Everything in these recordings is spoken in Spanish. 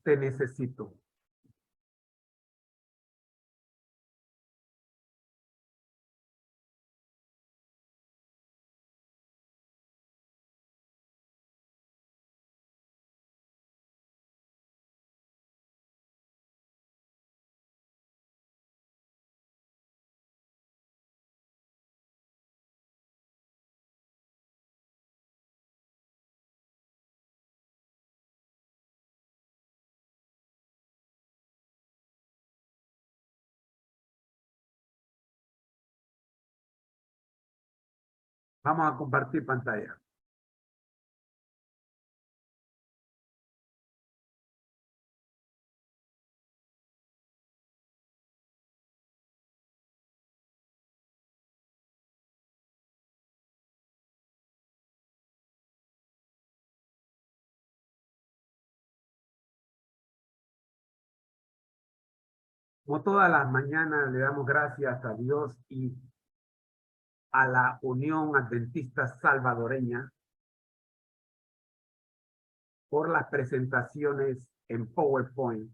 te necesito. Vamos a compartir pantalla. Como todas las mañanas le damos gracias a Dios y a la Unión Adventista Salvadoreña por las presentaciones en PowerPoint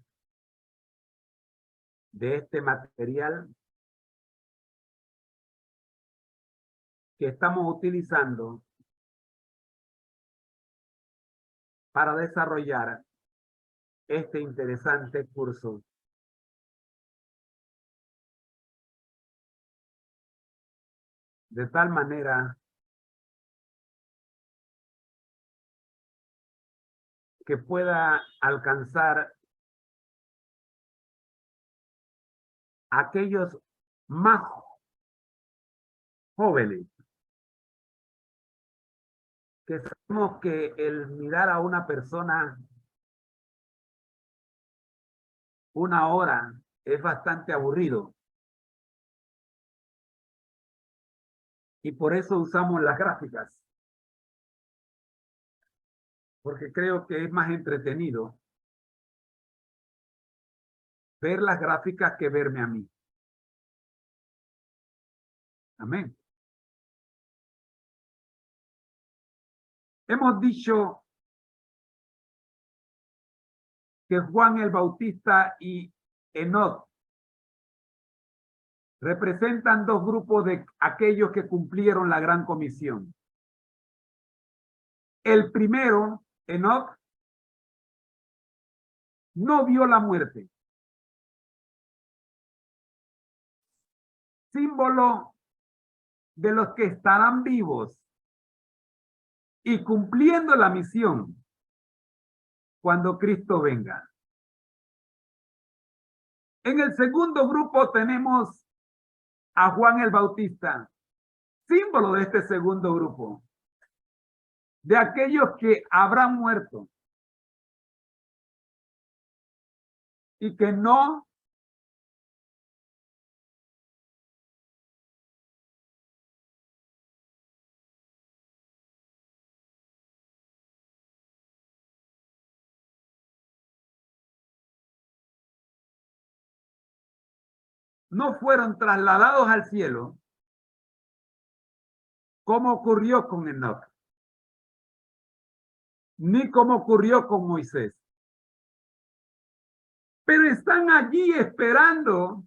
de este material que estamos utilizando para desarrollar este interesante curso. De tal manera que pueda alcanzar a aquellos más jóvenes que sabemos que el mirar a una persona una hora es bastante aburrido. Y por eso usamos las gráficas. Porque creo que es más entretenido ver las gráficas que verme a mí. Amén. Hemos dicho que Juan el Bautista y Enoc representan dos grupos de aquellos que cumplieron la gran comisión. El primero, Enoc, no vio la muerte. Símbolo de los que estarán vivos y cumpliendo la misión cuando Cristo venga. En el segundo grupo tenemos a Juan el Bautista, símbolo de este segundo grupo, de aquellos que habrán muerto y que no fueron trasladados al cielo, como ocurrió con Enoc, ni como ocurrió con Moisés. Pero están allí esperando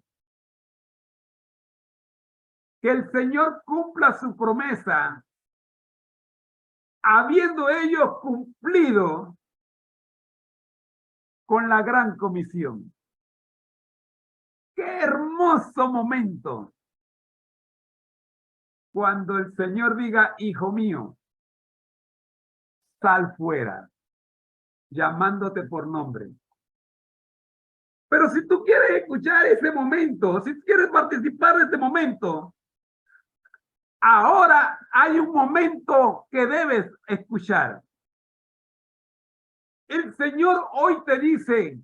que el Señor cumpla su promesa, habiendo ellos cumplido con la gran comisión. ¡Qué hermoso momento! Cuando el Señor diga, hijo mío, sal fuera, llamándote por nombre. Pero si tú quieres escuchar ese momento, si quieres participar de este momento, ahora hay un momento que debes escuchar. El Señor hoy te dice,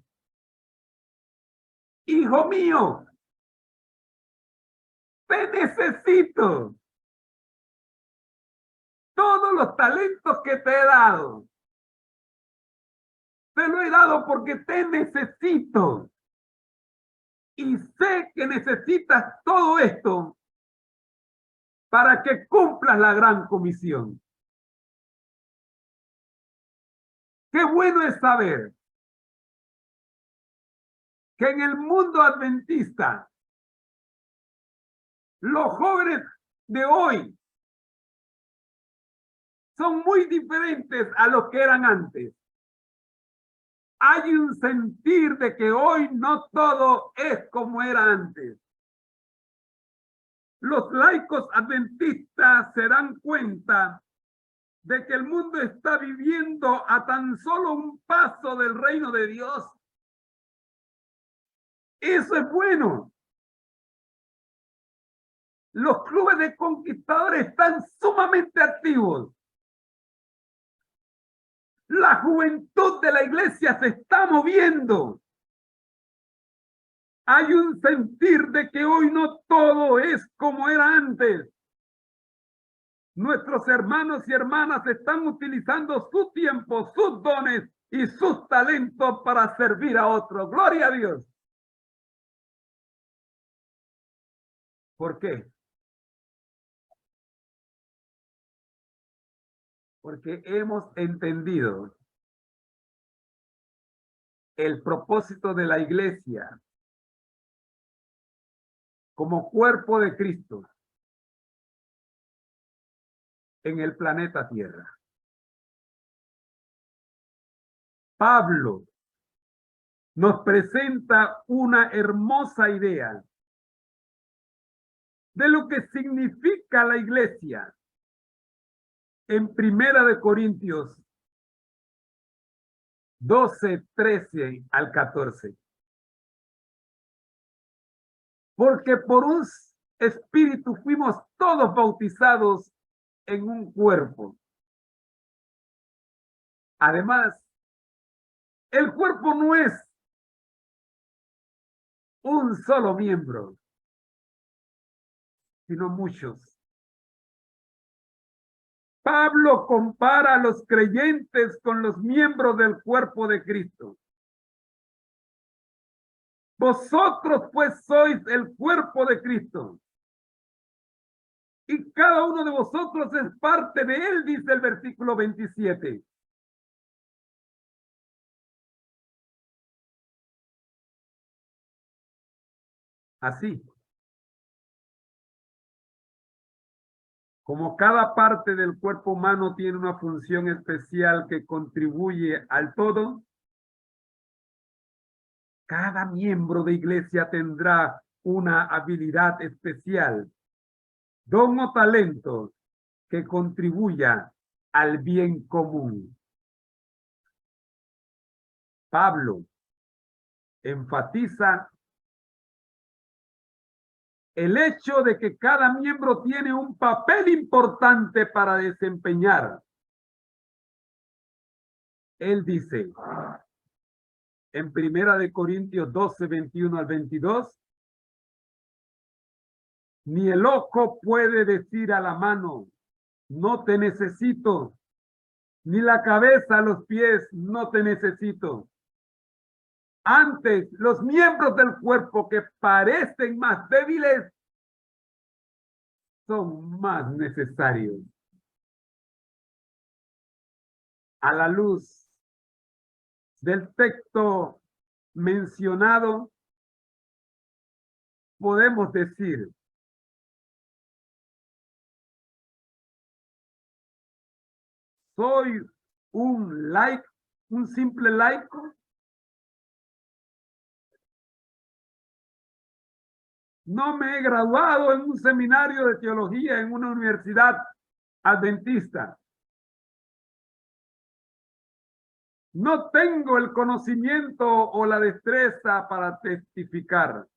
hijo mío, te necesito. Todos los talentos que te he dado, te lo he dado porque te necesito. Y sé que necesitas todo esto para que cumplas la gran comisión. Qué bueno es saber que en el mundo adventista, los jóvenes de hoy son muy diferentes a los que eran antes. Hay un sentir de que hoy no todo es como era antes. Los laicos adventistas se dan cuenta de que el mundo está viviendo a tan solo un paso del reino de Dios. Eso es bueno. Los clubes de conquistadores están sumamente activos. La juventud de la iglesia se está moviendo. Hay un sentir de que hoy no todo es como era antes. Nuestros hermanos y hermanas están utilizando su tiempo, sus dones y sus talentos para servir a otros. Gloria a Dios. ¿Por qué? Porque hemos entendido el propósito de la iglesia como cuerpo de Cristo en el planeta Tierra. Pablo nos presenta una hermosa idea de lo que significa la iglesia en Primera de Corintios 12, 13 al 14. Porque por un espíritu fuimos todos bautizados en un cuerpo. Además, el cuerpo no es un solo miembro, sino muchos. Pablo compara a los creyentes con los miembros del cuerpo de Cristo. Vosotros pues sois el cuerpo de Cristo. Y cada uno de vosotros es parte de él, dice el versículo 27. Así, como cada parte del cuerpo humano tiene una función especial que contribuye al todo, cada miembro de iglesia tendrá una habilidad especial, don o talento que contribuya al bien común. Pablo enfatiza el hecho de que cada miembro tiene un papel importante para desempeñar. Él dice en Primera de Corintios 12, 21 al 22, ni el ojo puede decir a la mano, no te necesito, ni la cabeza a los pies, no te necesito. Antes, los miembros del cuerpo que parecen más débiles son más necesarios. A la luz del texto mencionado, podemos decir soy un simple laico. No me he graduado en un seminario de teología en una universidad adventista. No tengo el conocimiento o la destreza para testificar.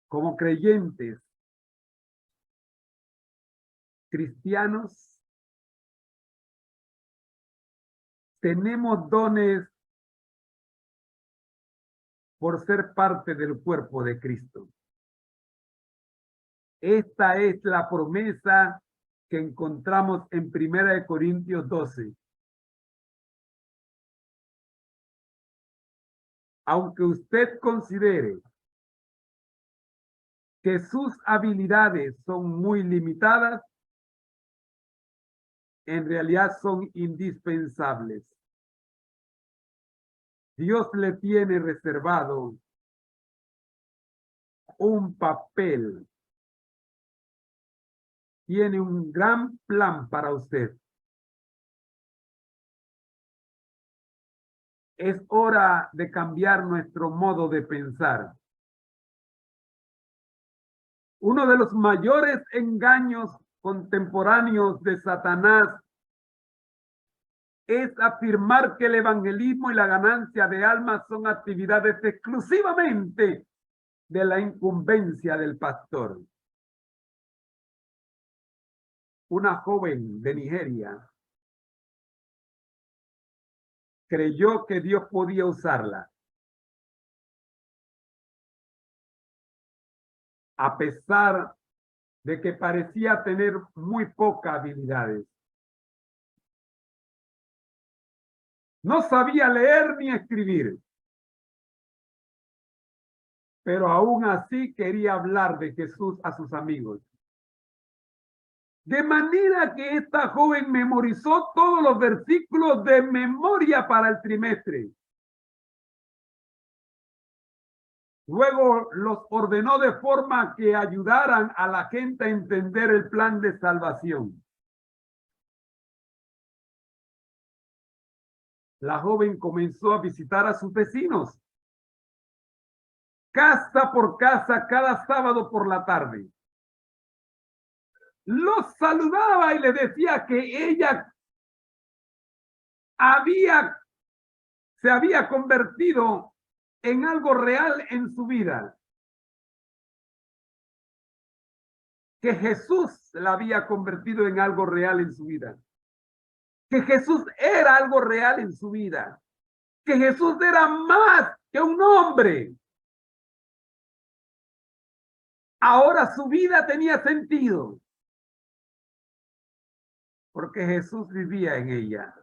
Como creyentes cristianos, tenemos dones por ser parte del cuerpo de Cristo. Esta es la promesa que encontramos en Primera de Corintios 12. Aunque usted considere que sus habilidades son muy limitadas, en realidad son indispensables. Dios le tiene reservado un papel, tiene un gran plan para usted. Es hora de cambiar nuestro modo de pensar. Uno de los mayores engaños contemporáneos de Satanás es afirmar que el evangelismo y la ganancia de almas son actividades exclusivamente de la incumbencia del pastor. Una joven de Nigeria creyó que Dios podía usarla, a pesar de que parecía tener muy pocas habilidades. No sabía leer ni escribir, pero aún así quería hablar de Jesús a sus amigos. De manera que esta joven memorizó todos los versículos de memoria para el trimestre. Luego los ordenó de forma que ayudaran a la gente a entender el plan de salvación. La joven comenzó a visitar a sus vecinos, casa por casa, cada sábado por la tarde. Los saludaba y les decía que ella se había convertido en algo real en su vida. Que Jesús la había convertido en algo real en su vida. Que Jesús era algo real en su vida. Que Jesús era más que un hombre. Ahora su vida tenía sentido. Porque Jesús vivía en ella.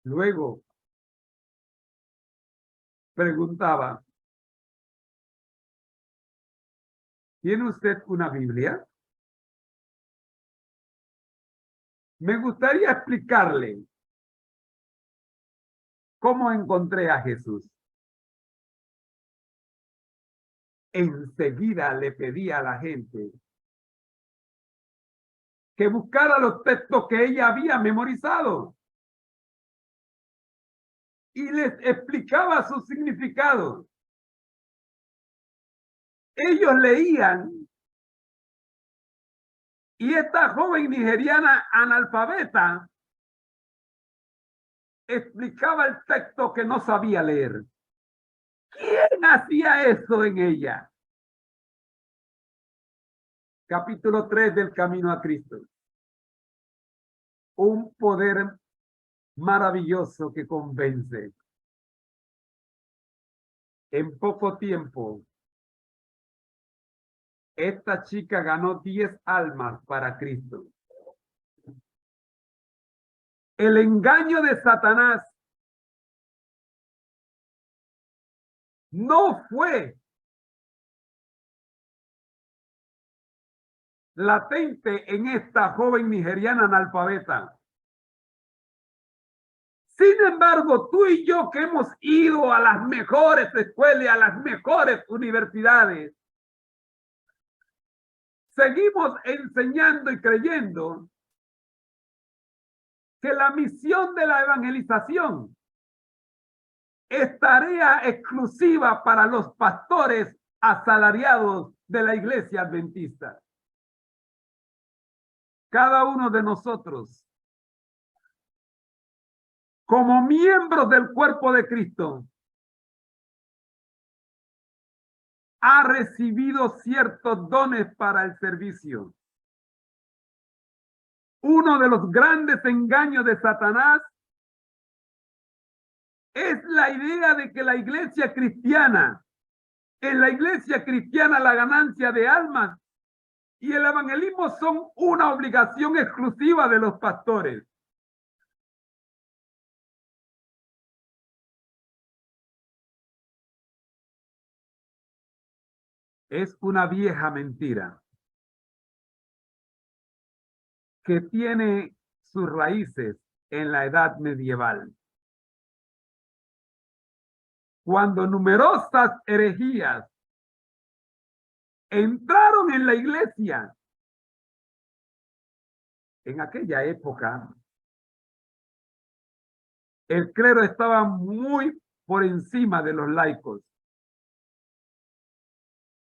Luego preguntaba, ¿tiene usted una Biblia? Me gustaría explicarle cómo encontré a Jesús. Enseguida le pedí a la gente que buscara los textos que ella había memorizado y les explicaba su significado. Ellos leían y esta joven nigeriana analfabeta explicaba el texto que no sabía leer. ¿Quién hacía eso en ella? Capítulo 3 del Camino a Cristo. Un poder maravilloso que convence. En poco tiempo, esta chica ganó 10 almas para Cristo. El engaño de Satanás no fue latente en esta joven nigeriana analfabeta. Sin embargo, tú y yo que hemos ido a las mejores escuelas, a las mejores universidades, seguimos enseñando y creyendo que la misión de la evangelización es tarea exclusiva para los pastores asalariados de la iglesia adventista. Cada uno de nosotros, como miembros del cuerpo de Cristo, ha recibido ciertos dones para el servicio. Uno de los grandes engaños de Satanás es la idea de que la iglesia cristiana, en la iglesia cristiana la ganancia de almas y el evangelismo son una obligación exclusiva de los pastores. Es una vieja mentira que tiene sus raíces en la edad medieval. Cuando numerosas herejías entraron en la iglesia, en aquella época, el clero estaba muy por encima de los laicos.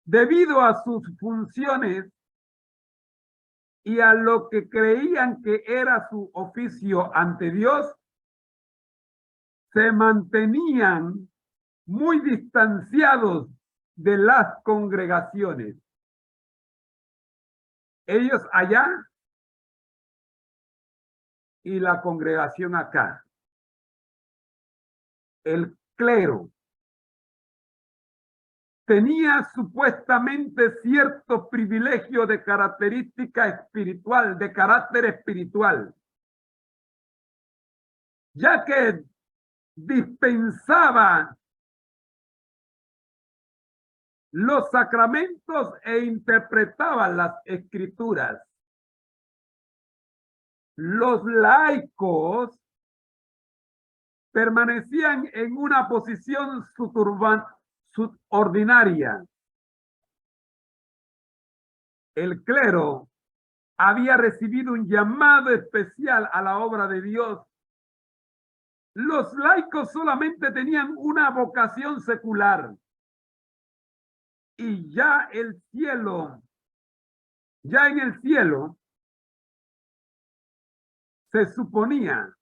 Debido a sus funciones y a lo que creían que era su oficio ante Dios, se mantenían muy distanciados de las congregaciones. Ellos allá y la congregación acá. El clero tenía supuestamente cierto privilegio de característica espiritual, de carácter espiritual, ya que dispensaba los sacramentos e interpretaba las escrituras. Los laicos permanecían en una posición subordinaria. El clero había recibido un llamado especial a la obra de Dios. Los laicos solamente tenían una vocación secular. Y ya en el cielo, se suponía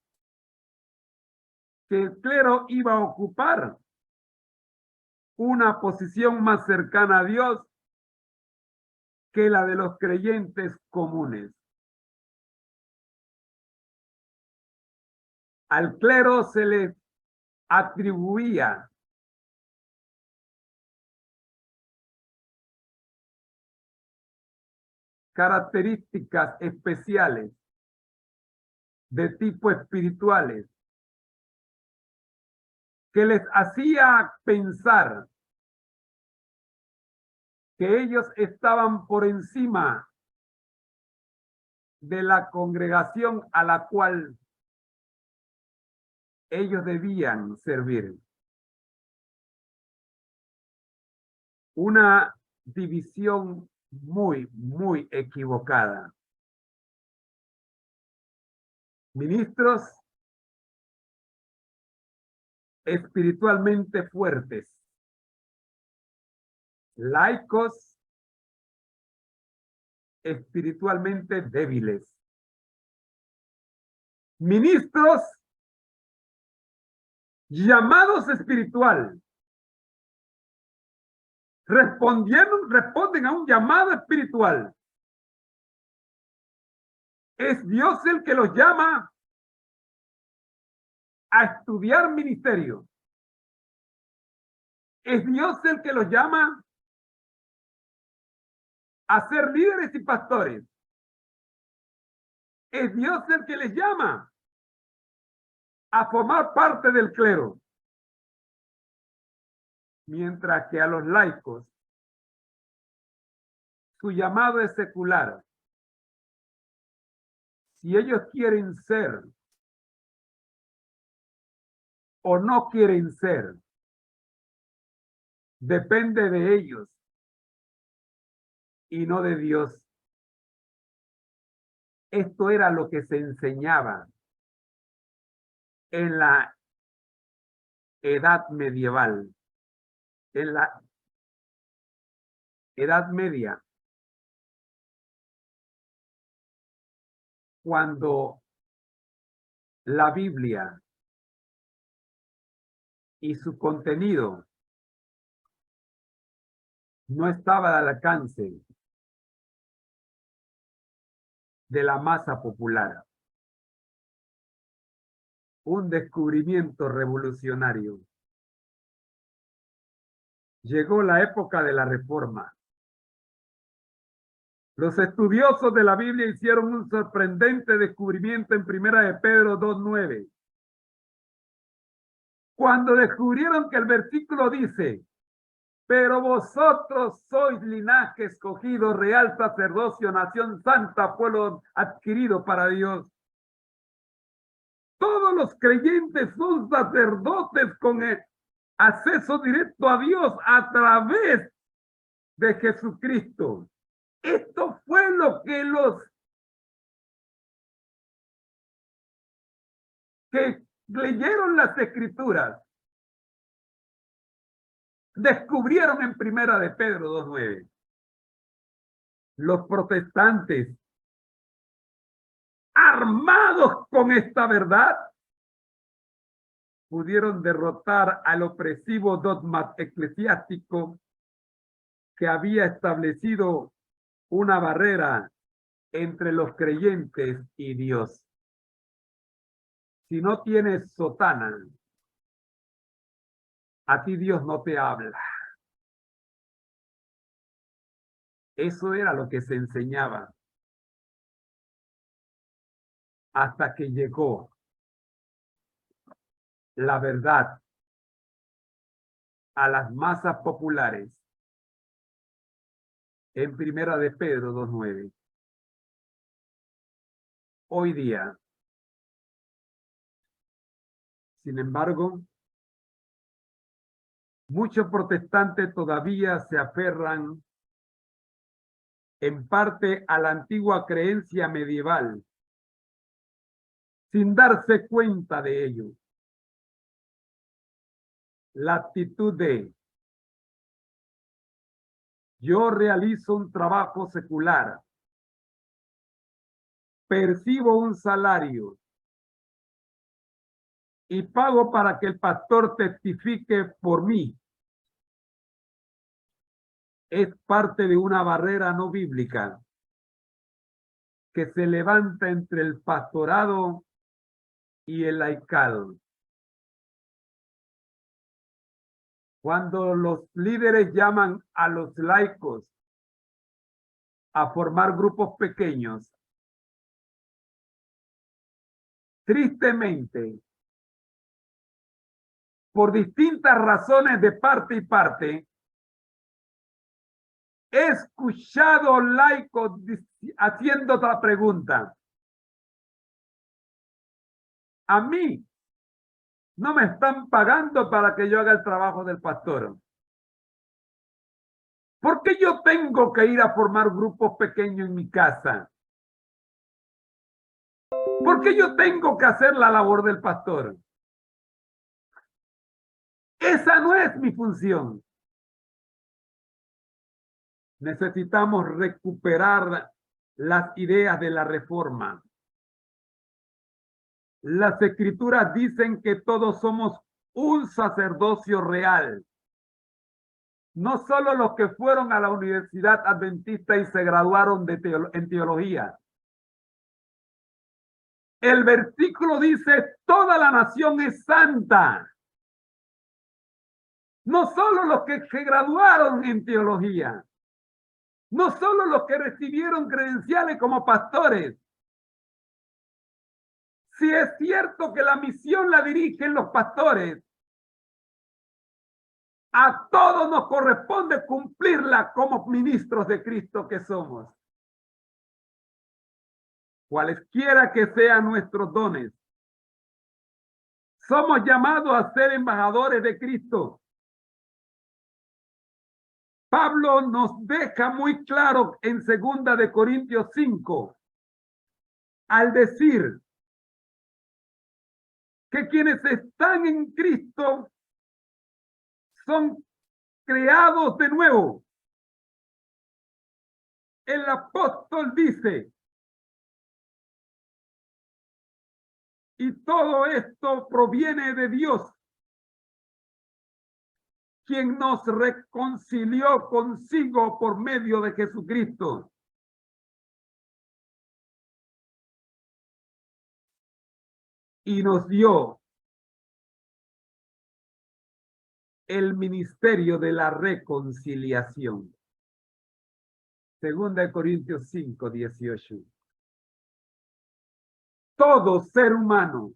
que el clero iba a ocupar una posición más cercana a Dios que la de los creyentes comunes. Al clero se le atribuía características especiales de tipo espirituales que les hacía pensar que ellos estaban por encima de la congregación a la cual ellos debían servir. Una división muy equivocada. Ministros espiritualmente fuertes, laicos espiritualmente débiles, ministros llamados espiritual, responden a un llamado espiritual. Es Dios el que los llama a estudiar ministerio. Es Dios el que los llama a ser líderes y pastores. Es Dios el que les llama a formar parte del clero. Mientras que a los laicos, su llamado es secular. Si ellos quieren ser o no quieren ser, depende de ellos y no de Dios. Esto era lo que se enseñaba en la edad medieval, en la Edad Media, cuando la Biblia y su contenido no estaba al alcance de la masa popular. Un descubrimiento revolucionario. Llegó la época de la Reforma. Los estudiosos de la Biblia hicieron un sorprendente descubrimiento en 1 de Pedro 2:9. Cuando descubrieron que el versículo dice: pero vosotros sois linaje escogido, real sacerdocio, nación santa, pueblo adquirido para Dios. todos los creyentes son sacerdotes con el acceso directo a Dios a través de Jesucristo. Esto fue lo que los que leyeron las Escrituras descubrieron en Primera de Pedro 2:9. Los protestantes, armados con esta verdad, pudieron derrotar al opresivo dogma eclesiástico que había establecido una barrera entre los creyentes y Dios. Si no tienes sotana, a ti Dios no te habla. Eso era lo que se enseñaba hasta que llegó la verdad a las masas populares en Primera de Pedro 2:9. Hoy día, sin embargo, muchos protestantes todavía se aferran en parte a la antigua creencia medieval, sin darse cuenta de ello. La actitud de yo realizo un trabajo secular, percibo un salario y pago para que el pastor testifique por mí, es parte de una barrera no bíblica que se levanta entre el pastorado y el laicado. Cuando los líderes llaman a los laicos a formar grupos pequeños, tristemente, por distintas razones de parte y parte, he escuchado laicos haciendo otra pregunta. A mí no me están pagando para que yo haga el trabajo del pastor. ¿Por qué yo tengo que ir a formar grupos pequeños en mi casa? ¿Por qué yo tengo que hacer la labor del pastor? Esa no es mi función. Necesitamos recuperar las ideas de la reforma. Las escrituras dicen que todos somos un sacerdocio real. No solo los que fueron a la Universidad Adventista y se graduaron en teología. El versículo dice, toda la nación es santa. No solo los que se graduaron en teología. No solo los que recibieron credenciales como pastores. Si es cierto que la misión la dirigen los pastores, a todos nos corresponde cumplirla como ministros de Cristo que somos. Cualesquiera que sean nuestros dones, somos llamados a ser embajadores de Cristo. Pablo nos deja muy claro en 2 de Corintios 5, al decir que quienes están en Cristo son creados de nuevo. El apóstol dice, y todo esto proviene de Dios, quien nos reconcilió consigo por medio de Jesucristo. Y nos dio el ministerio de la reconciliación. 2 de Corintios 5, 18. Todo ser humano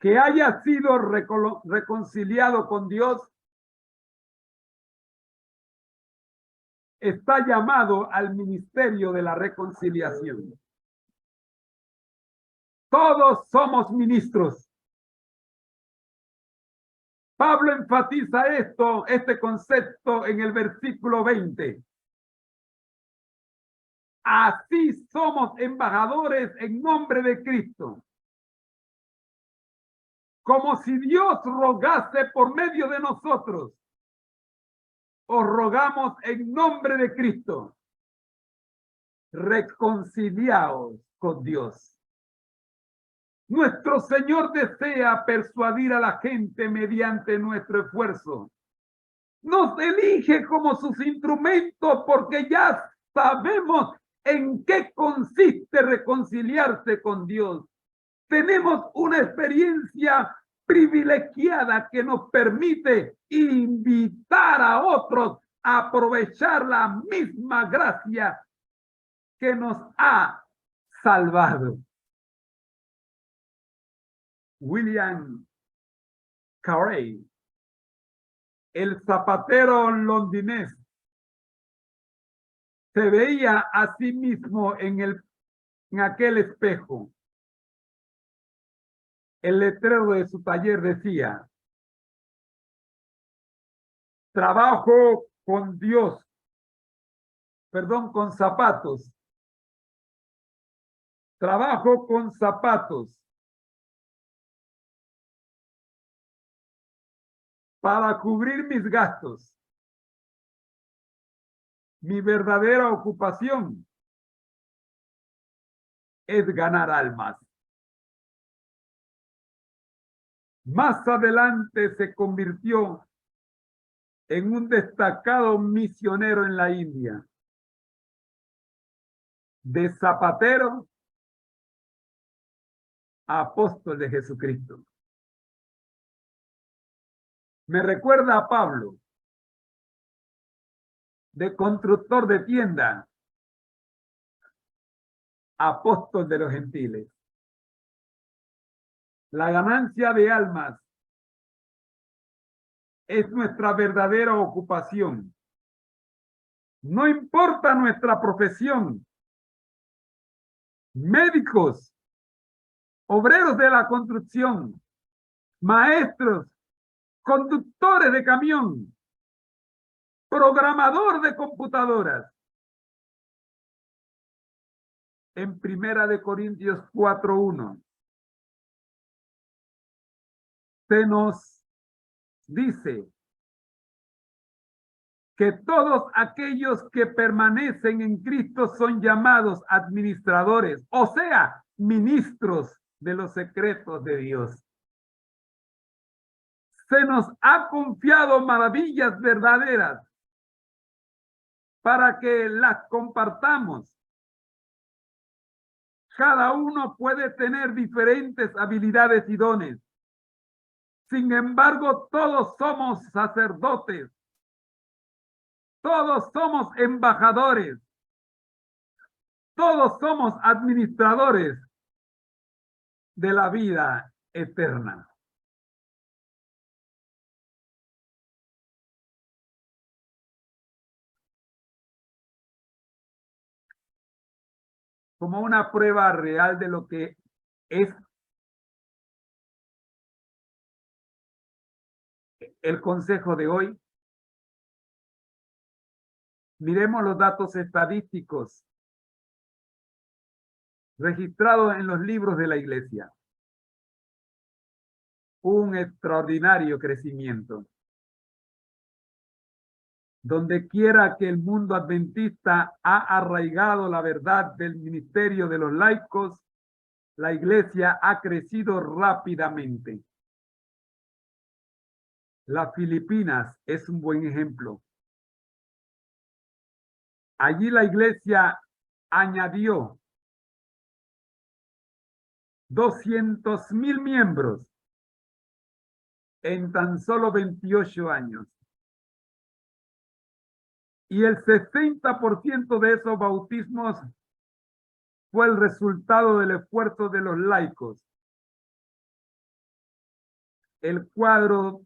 que haya sido reconciliado con Dios está llamado al ministerio de la reconciliación. Todos somos ministros. Pablo enfatiza este concepto en el versículo 20. Así somos embajadores en nombre de Cristo. Como si Dios rogase por medio de nosotros. Os rogamos en nombre de Cristo. Reconciliaos con Dios. Nuestro Señor desea persuadir a la gente mediante nuestro esfuerzo. Nos elige como sus instrumentos porque ya sabemos en qué consiste reconciliarse con Dios. Tenemos una experiencia privilegiada que nos permite invitar a otros a aprovechar la misma gracia que nos ha salvado. William Carey, el zapatero londinés, se veía a sí mismo en aquel espejo. El letrero de su taller decía: trabajo con Dios, con zapatos. Trabajo con zapatos para cubrir mis gastos. Mi verdadera ocupación es ganar almas. Más adelante se convirtió en un destacado misionero en la India. De zapatero a apóstol de Jesucristo. Me recuerda a Pablo, de constructor de tienda, apóstol de los gentiles. La ganancia de almas es nuestra verdadera ocupación. No importa nuestra profesión. Médicos, obreros de la construcción, maestros, conductores de camión, programador de computadoras. En Primera de Corintios 4:1 se nos dice que todos aquellos que permanecen en Cristo son llamados administradores, o sea, ministros de los secretos de Dios. Se nos ha confiado maravillas verdaderas para que las compartamos. Cada uno puede tener diferentes habilidades y dones. Sin embargo, todos somos sacerdotes. Todos somos embajadores. Todos somos administradores de la vida eterna. Como una prueba real de lo que es el consejo de hoy, miremos los datos estadísticos registrados en los libros de la iglesia. Un extraordinario crecimiento. Donde quiera que el mundo adventista ha arraigado la verdad del ministerio de los laicos, la iglesia ha crecido rápidamente. Las Filipinas es un buen ejemplo. Allí la iglesia añadió 200,000 miembros en tan solo 28 años. Y el 60% de esos bautismos fue el resultado del esfuerzo de los laicos. El cuadro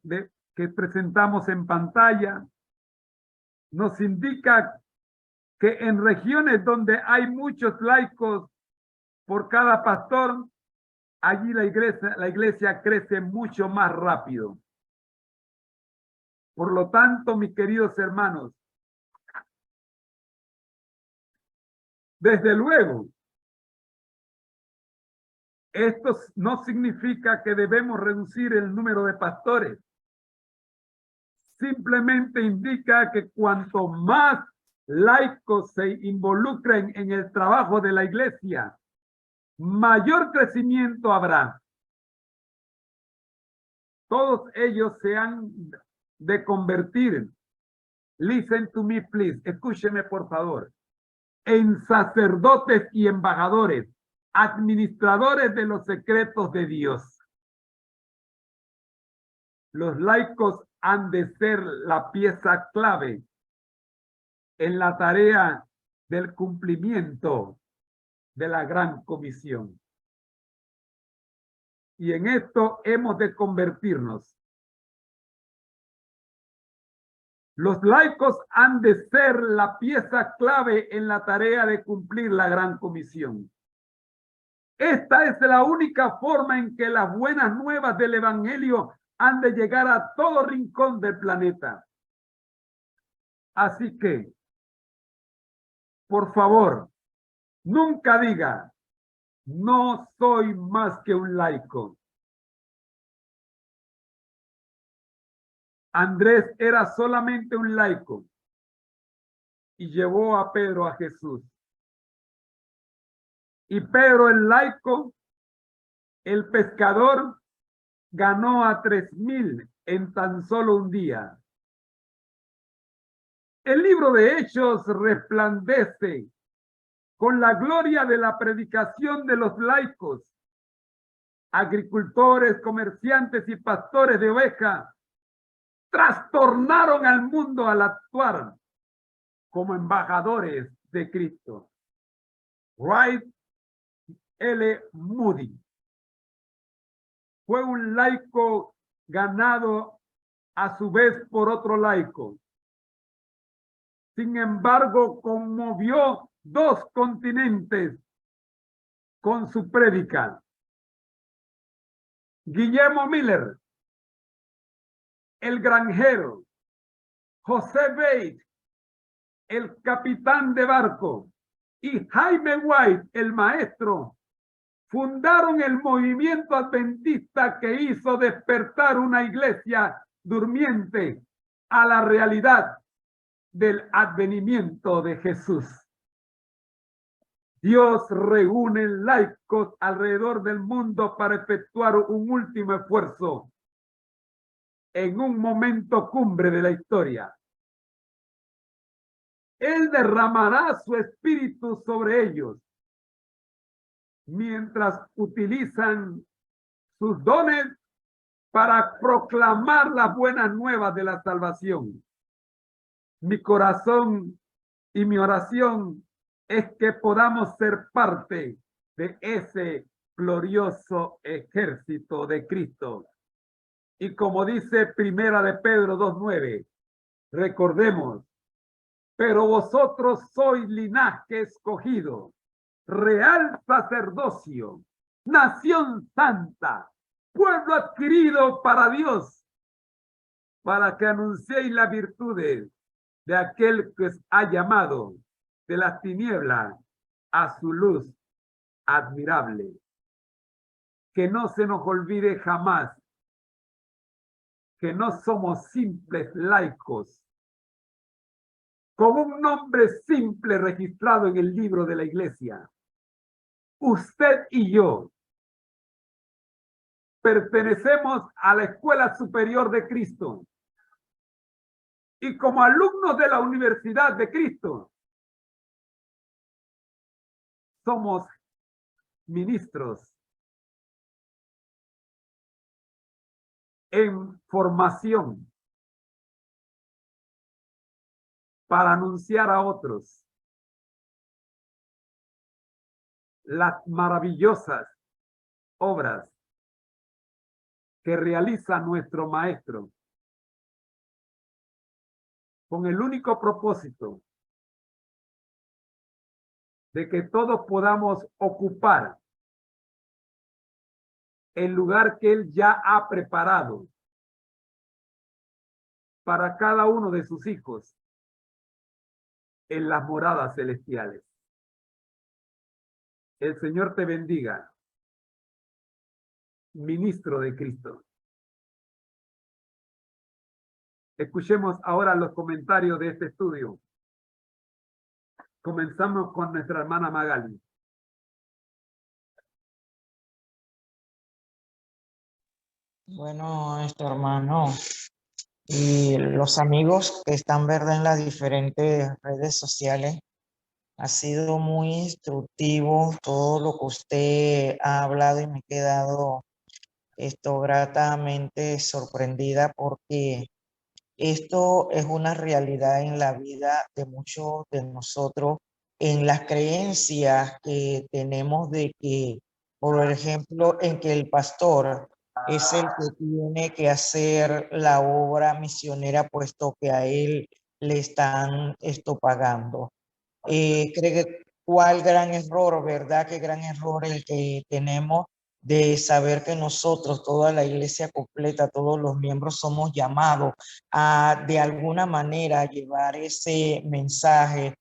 que presentamos en pantalla nos indica que en regiones donde hay muchos laicos por cada pastor, allí la iglesia crece mucho más rápido. Por lo tanto, mis queridos hermanos, desde luego, esto no significa que debemos reducir el número de pastores. Simplemente indica que cuanto más laicos se involucren en el trabajo de la iglesia, mayor crecimiento habrá. Todos ellos se han de convertir, listen to me please, escúcheme por favor, en sacerdotes y embajadores, administradores de los secretos de Dios. Los laicos han de ser la pieza clave en la tarea del cumplimiento de la gran comisión. Y en esto hemos de convertirnos. Los laicos han de ser la pieza clave en la tarea de cumplir la gran comisión. Esta es la única forma en que las buenas nuevas del evangelio han de llegar a todo rincón del planeta. Así que, por favor, nunca diga, no soy más que un laico. Andrés era solamente un laico y llevó a Pedro a Jesús. Y Pedro el laico, el pescador, ganó a 3,000 en tan solo un día. El libro de Hechos resplandece con la gloria de la predicación de los laicos, agricultores, comerciantes y pastores de ovejas, trastornaron al mundo al actuar como embajadores de Cristo. Wright L. Moody fue un laico ganado a su vez por otro laico. Sin embargo, conmovió 2 continentes con su prédica. Guillermo Miller, el granjero, José Bates, el capitán de barco, y Jaime White, el maestro, fundaron el movimiento adventista que hizo despertar una iglesia durmiente a la realidad del advenimiento de Jesús. Dios reúne laicos alrededor del mundo para efectuar un último esfuerzo en un momento cumbre de la historia. Él derramará su espíritu sobre ellos mientras utilizan sus dones para proclamar las buenas nuevas de la salvación. Mi corazón y mi oración es que podamos ser parte de ese glorioso ejército de Cristo. Y como dice Primera de Pedro 2:9, recordemos, pero vosotros sois linaje escogido, real sacerdocio, nación santa, pueblo adquirido para Dios, para que anunciéis las virtudes de aquel que os ha llamado de las tinieblas a su luz admirable. Que no se nos olvide jamás que no somos simples laicos, con un nombre simple registrado en el libro de la iglesia. Usted y yo pertenecemos a la Escuela Superior de Cristo. Y como alumnos de la Universidad de Cristo, somos ministros en formación para anunciar a otros las maravillosas obras que realiza nuestro Maestro, con el único propósito de que todos podamos ocupar el lugar que Él ya ha preparado para cada uno de sus hijos en las moradas celestiales. El Señor te bendiga, ministro de Cristo. Escuchemos ahora los comentarios de este estudio. Comenzamos con nuestra hermana Magali. Bueno, hermano, y los amigos que están, ¿verdad?, en las diferentes redes sociales, ha sido muy instructivo todo lo que usted ha hablado y me he quedado gratamente sorprendida porque esto es una realidad en la vida de muchos de nosotros, en las creencias que tenemos de que, por ejemplo, en que el pastor es el que tiene que hacer la obra misionera, puesto que a él le están pagando. Creo que cuál gran error, ¿verdad? Qué gran error el que tenemos de saber que nosotros, toda la iglesia completa, todos los miembros somos llamados a de alguna manera llevar ese mensaje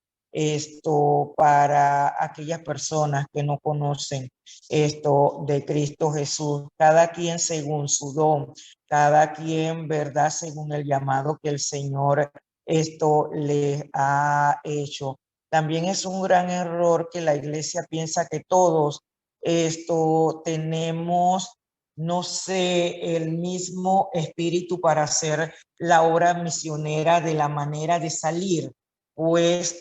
para aquellas personas que no conocen esto de Cristo Jesús, cada quien según su don, cada quien, ¿verdad?, según el llamado que el Señor les ha hecho. También es un gran error que la iglesia piensa que todos tenemos, no sé, el mismo espíritu para hacer la obra misionera de la manera de salir, pues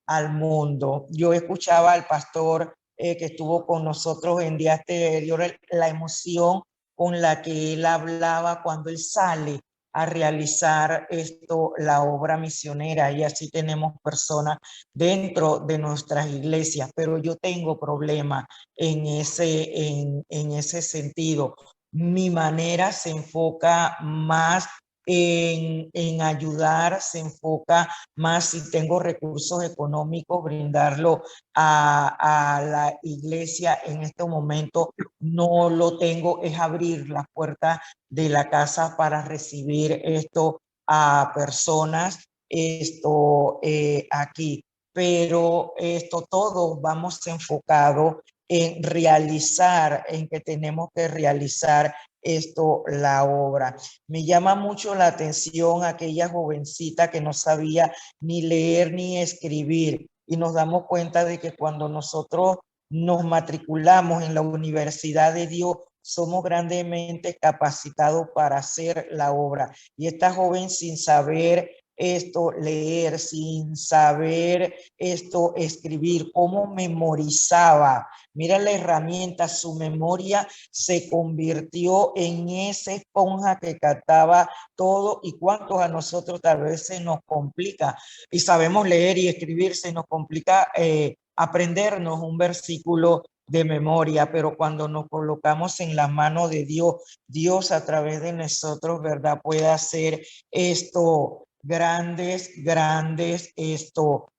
al mundo. Yo escuchaba al pastor que estuvo con nosotros en día anterior, la emoción con la que él hablaba cuando él sale a realizar la obra misionera, y así tenemos personas dentro de nuestras iglesias, pero yo tengo problema en ese sentido. Mi manera se enfoca más en ayudar, se enfoca más si tengo recursos económicos, brindarlo a la iglesia. En este momento no lo tengo, es abrir la puerta de la casa para recibir a personas aquí. Pero todos vamos enfocados en realizar, en que tenemos que realizar la obra. Me llama mucho la atención aquella jovencita que no sabía ni leer ni escribir, y nos damos cuenta de que cuando nosotros nos matriculamos en la Universidad de Dios, somos grandemente capacitados para hacer la obra. Y esta joven, sin saber leer, sin saber escribir, cómo memorizaba. Mira la herramienta, su memoria se convirtió en esa esponja que captaba todo. Y cuántos a nosotros tal vez se nos complica, y sabemos leer y escribir, se nos complica aprendernos un versículo de memoria, pero cuando nos colocamos en la mano de Dios, Dios a través de nosotros, ¿verdad?, puede hacer grandes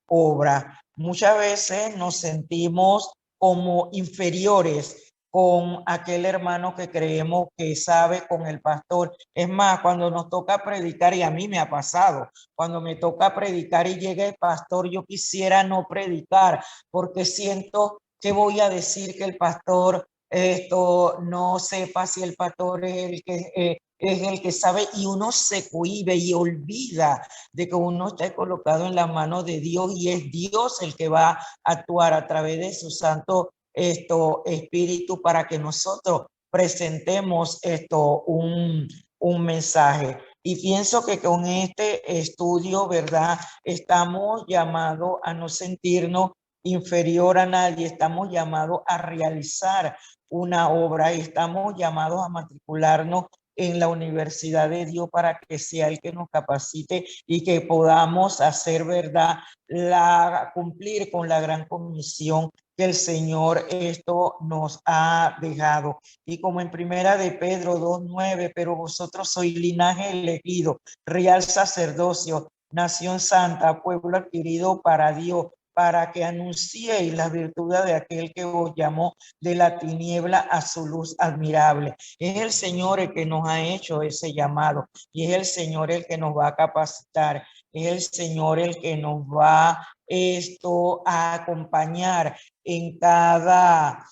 obra. Muchas veces nos sentimos como inferiores con aquel hermano que creemos que sabe, con el pastor. Es más, cuando nos toca predicar, y a mí me ha pasado, cuando me toca predicar y llega el pastor, yo quisiera no predicar porque siento que voy a decir que el pastor no sepa, si el pastor es el que sabe, y uno se cohíbe y olvida de que uno está colocado en la mano de Dios, y es Dios el que va a actuar a través de su santo espíritu para que nosotros presentemos un mensaje. Y pienso que con este estudio, ¿verdad?, estamos llamados a no sentirnos inferior a nadie, estamos llamados a realizar una obra, y estamos llamados a matricularnos en la Universidad de Dios para que sea el que nos capacite y que podamos hacer, ¿verdad?, cumplir con la gran comisión que el Señor nos ha dejado. Y como en primera de Pedro 2:9, pero vosotros sois linaje elegido, real sacerdocio, nación santa, pueblo adquirido para Dios, para que anunciéis las virtudes de aquel que os llamó de la tiniebla a su luz admirable. Es el Señor el que nos ha hecho ese llamado y es el Señor el que nos va a capacitar, es el Señor el que nos va a acompañar en cada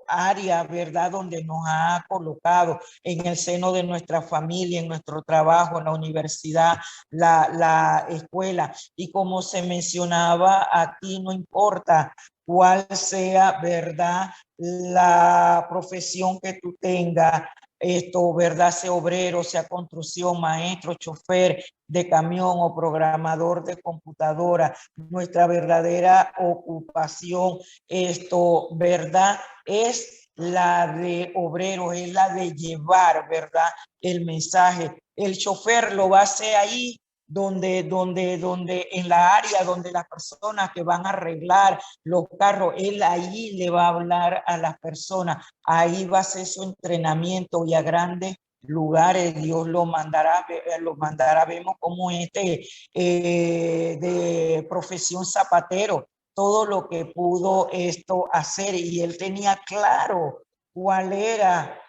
área, ¿verdad? Donde nos ha colocado en el seno de nuestra familia, en nuestro trabajo, en la universidad, la escuela. Y como se mencionaba aquí, no importa cuál sea, ¿verdad? La profesión que tú tengas, ¿verdad? Sea obrero, sea construcción, maestro, chofer de camión o programador de computadora, nuestra verdadera ocupación, ¿verdad? Es la de obrero, es la de llevar, ¿verdad? El mensaje. El chofer lo va a hacer ahí donde en la área donde las personas que van a arreglar los carros, él ahí le va a hablar a las personas, ahí va a hacer su entrenamiento y a grandes lugares Dios lo mandará, vemos como de profesión zapatero, todo lo que pudo hacer y él tenía claro cuál era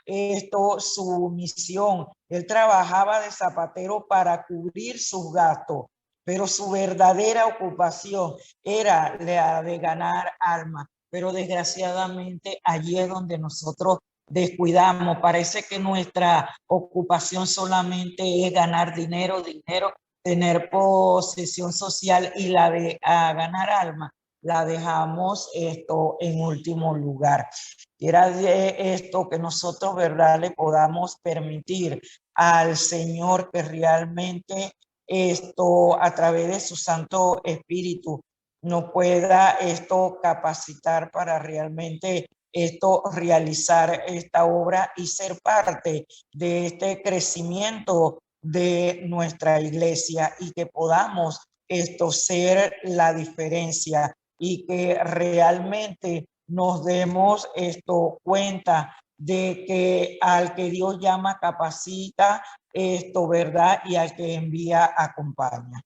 su misión. Él trabajaba de zapatero para cubrir sus gastos, pero su verdadera ocupación era la de ganar almas. Pero desgraciadamente allí es donde nosotros descuidamos. Parece que nuestra ocupación solamente es ganar dinero, tener posesión social y la de ganar alma la dejamos en último lugar. Era de esto que nosotros, ¿verdad?, le podamos permitir al Señor que realmente a través de su Santo Espíritu nos pueda capacitar para realmente realizar esta obra y ser parte de este crecimiento de nuestra iglesia y que podamos ser la diferencia y que realmente nos demos cuenta de que al que Dios llama capacita, ¿verdad? Y al que envía acompaña.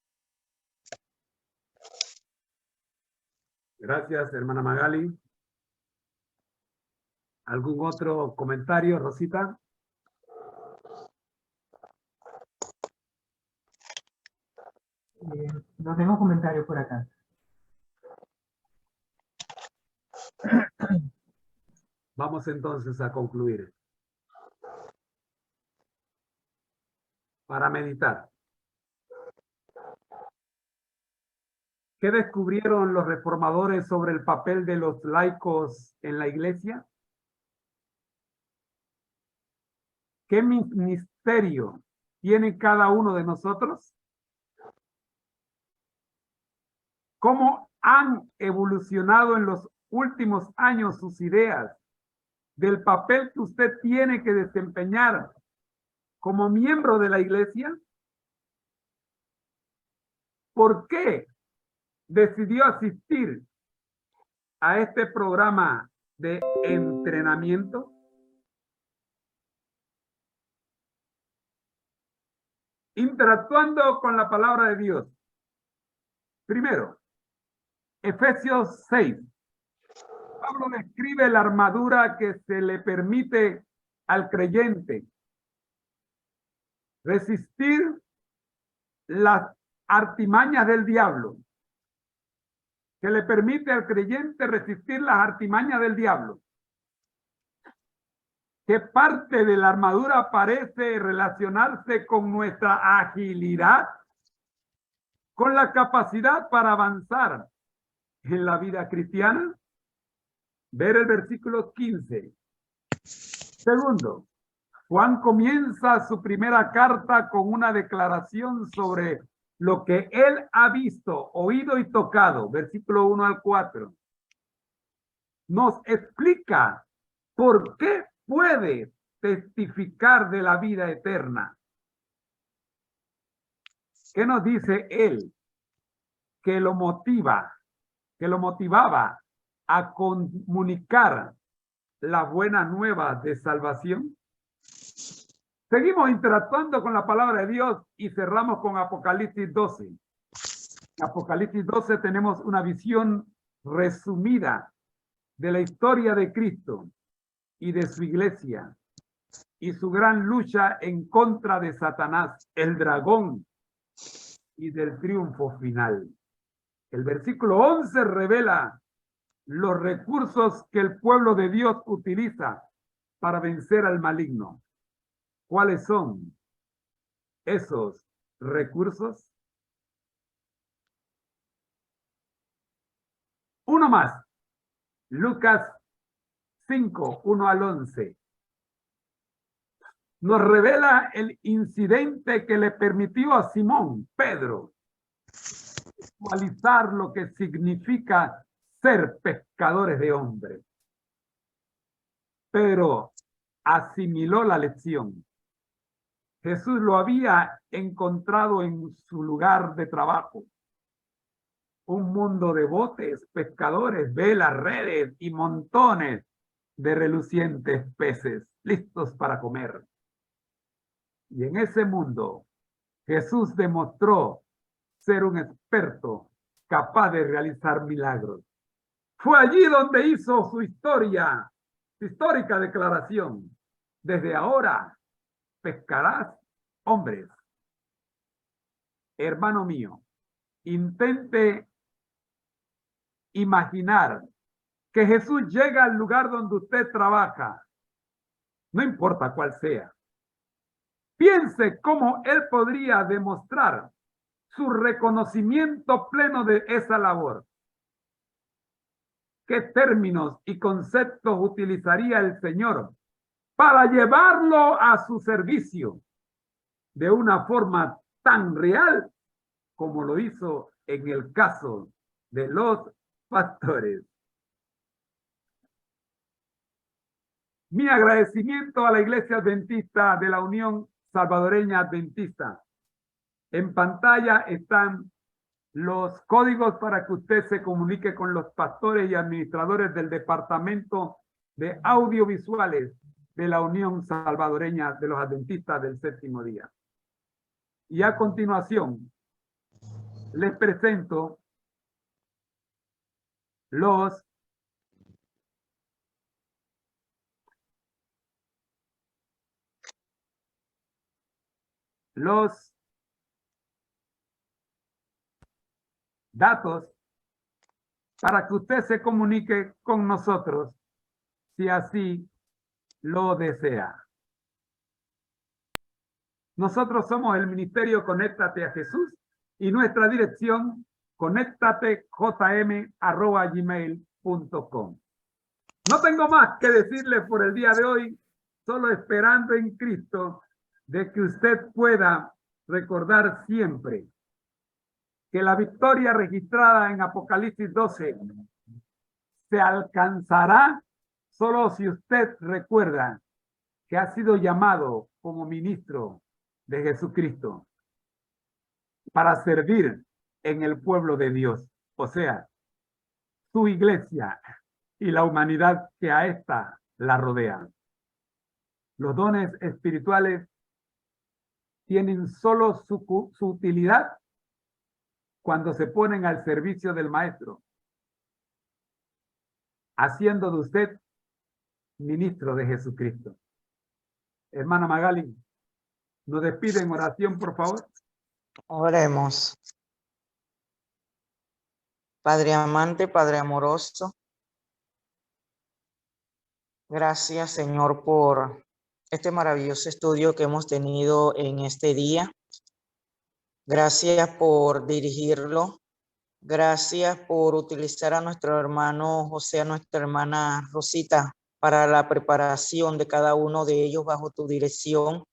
Gracias, hermana Magali. ¿Algún otro comentario, Rosita? No tengo comentario por acá. Vamos entonces a concluir. Para meditar. ¿Qué descubrieron los reformadores sobre el papel de los laicos en la iglesia? ¿Qué ministerio tiene cada uno de nosotros? ¿Cómo han evolucionado en los últimos años sus ideas del papel que usted tiene que desempeñar como miembro de la iglesia? ¿Por qué decidió asistir a este programa de entrenamiento? Interactuando con la palabra de Dios. Primero, Efesios 6. Pablo describe la armadura que se le permite al creyente resistir las artimañas del diablo, que le permite al creyente resistir las artimañas del diablo. ¿Qué parte de la armadura parece relacionarse con nuestra agilidad? Con la capacidad para avanzar en la vida cristiana. Ver el versículo 15. Segundo, Juan comienza su primera carta con una declaración sobre lo que él ha visto, oído y tocado. Versículo 1 al 4. Nos explica por qué puede testificar de la vida eterna. ¿Qué nos dice él? Que lo motivaba a comunicar la buena nueva de salvación. Seguimos interactuando con la palabra de Dios y cerramos con Apocalipsis 12. En Apocalipsis 12 tenemos una visión resumida de la historia de Cristo y de su iglesia y su gran lucha en contra de Satanás, el dragón, y del triunfo final. El versículo 11 revela los recursos que el pueblo de Dios utiliza para vencer al maligno. ¿Cuáles son esos recursos? Uno más. Lucas 5, 1 al 11. Nos revela el incidente que le permitió a Simón, Pedro, visualizar lo que significa ser pescadores de hombres. Pedro asimiló la lección. Jesús lo había encontrado en su lugar de trabajo. Un mundo de botes, pescadores, velas, redes y montones de relucientes peces listos para comer. Y en ese mundo, Jesús demostró ser un experto capaz de realizar milagros. Fue allí donde hizo su histórica declaración. Desde ahora pescarás hombres. Hermano mío, intente imaginar que Jesús llega al lugar donde usted trabaja, no importa cuál sea. Piense cómo él podría demostrar su reconocimiento pleno de esa labor. ¿Qué términos y conceptos utilizaría el Señor para llevarlo a su servicio de una forma tan real como lo hizo en el caso de los pastores? Mi agradecimiento a la Iglesia Adventista de la Unión Salvadoreña Adventista. En pantalla están los códigos para que usted se comunique con los pastores y administradores del Departamento de Audiovisuales de la Unión Salvadoreña de los Adventistas del Séptimo Día. Y a continuación, les presento los datos para que usted se comunique con nosotros si así lo desea. Nosotros somos el Ministerio Conéctate a Jesús y nuestra dirección conéctatejm@gmail.com. No tengo más que decirle por el día de hoy, solo esperando en Cristo de que usted pueda recordar siempre que la victoria registrada en Apocalipsis 12 se alcanzará solo si usted recuerda que ha sido llamado como ministro de Jesucristo para servir en el pueblo de Dios, o sea, su iglesia y la humanidad que a esta la rodea. Los dones espirituales tienen solo su utilidad cuando se ponen al servicio del Maestro, haciendo de usted ministro de Jesucristo. Hermana Magali, ¿nos despide en oración, por favor? Oremos. Padre amante, Padre amoroso, gracias, Señor, por este maravilloso estudio que hemos tenido en este día. Gracias por dirigirlo. Gracias por utilizar a nuestro hermano José, a nuestra hermana Rosita, para la preparación de cada uno de ellos bajo tu dirección.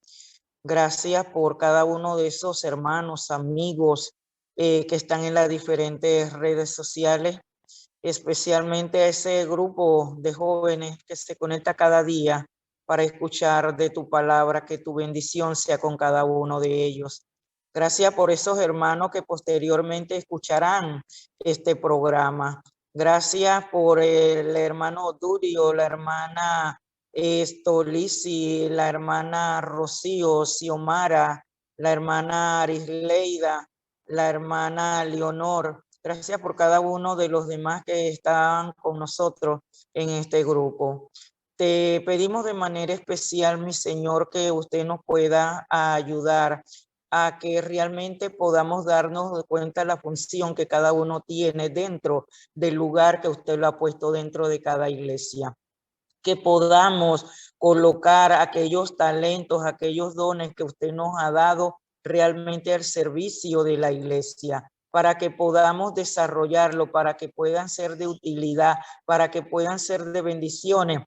Gracias por cada uno de esos hermanos, amigos que están en las diferentes redes sociales, especialmente a ese grupo de jóvenes que se conecta cada día para escuchar de tu palabra, que tu bendición sea con cada uno de ellos. Gracias por esos hermanos que posteriormente escucharán este programa. Gracias por el hermano Durio, la hermana Lisi, la hermana Rocío, Xiomara, la hermana Arisleida, la hermana Leonor. Gracias por cada uno de los demás que están con nosotros en este grupo. Te pedimos de manera especial, mi Señor, que usted nos pueda ayudar a que realmente podamos darnos cuenta de la función que cada uno tiene dentro del lugar que usted lo ha puesto dentro de cada iglesia. Que podamos colocar aquellos talentos, aquellos dones que usted nos ha dado realmente al servicio de la iglesia, para que podamos desarrollarlo, para que puedan ser de utilidad, para que puedan ser de bendiciones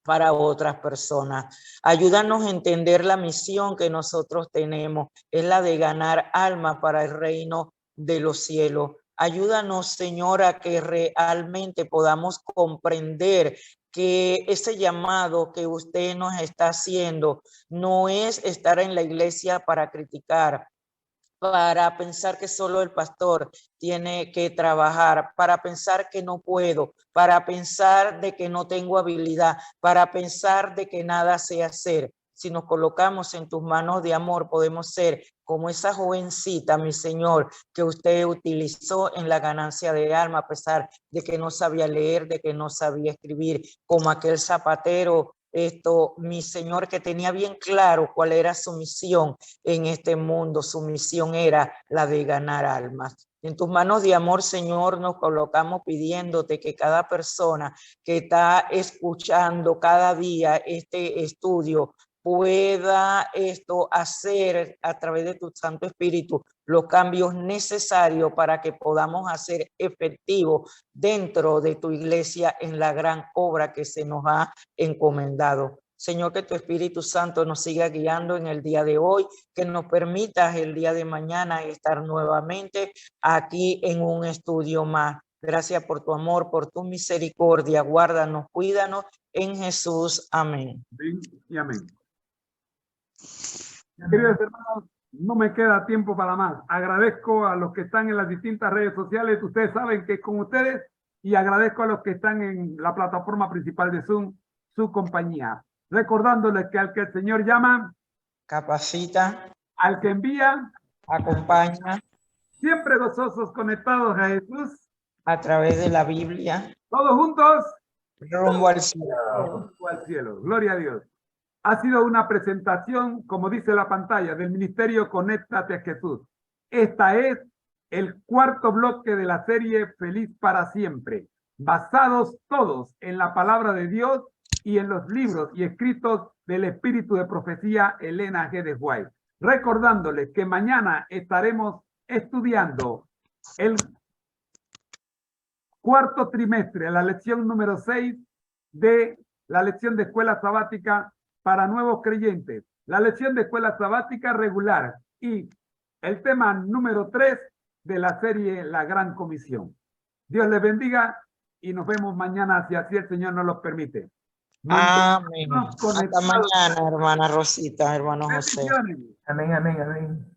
para otras personas. Ayúdanos a entender la misión que nosotros tenemos, es la de ganar almas para el reino de los cielos. Ayúdanos, Señor, a que realmente podamos comprender que ese llamado que usted nos está haciendo no es estar en la iglesia para criticar, para pensar que solo el pastor tiene que trabajar, para pensar que no puedo, para pensar de que no tengo habilidad, para pensar de que nada sé hacer. Si nos colocamos en tus manos de amor, podemos ser como esa jovencita, mi Señor, que usted utilizó en la ganancia de alma, a pesar de que no sabía leer, de que no sabía escribir, como aquel zapatero, mi Señor, que tenía bien claro cuál era su misión en este mundo. Su misión era la de ganar almas. En tus manos de amor, Señor, nos colocamos pidiéndote que cada persona que está escuchando cada día este estudio pueda hacer a través de tu Santo Espíritu los cambios necesarios para que podamos hacer efectivo dentro de tu iglesia en la gran obra que se nos ha encomendado. Señor, que tu Espíritu Santo nos siga guiando en el día de hoy, que nos permitas el día de mañana estar nuevamente aquí en un estudio más. Gracias por tu amor, por tu misericordia. Guárdanos, cuídanos en Jesús. Amén. Amén y amén. Queridos hermanos, no me queda tiempo para más. Agradezco a los que están en las distintas redes sociales. Ustedes saben que es con ustedes. Y agradezco a los que están en la plataforma principal de Zoom, su compañía. Recordándoles que al que el Señor llama, Capacita, al que envía, acompaña siempre gozosos conectados a Jesús. a través de la Biblia, Todos juntos, rumbo al cielo. rumbo al cielo. Gloria a Dios. Ha sido una presentación, como dice la pantalla, del Ministerio Conéctate a Jesús. Esta es el cuarto bloque de la serie Feliz para Siempre, basados todos en la palabra de Dios y en los libros y escritos del Espíritu de Profecía Elena G. de White. Recordándoles que mañana estaremos estudiando el cuarto trimestre, la lección número 6 de la lección de escuela sabática para nuevos creyentes, la lección de escuela sabática regular y el tema número 3 de la serie La Gran Comisión. Dios les bendiga y nos vemos mañana si así el Señor nos lo permite. Amén. Hasta mañana, hermana Rosita, hermano José. Bendiciones. Amén, amén, amén.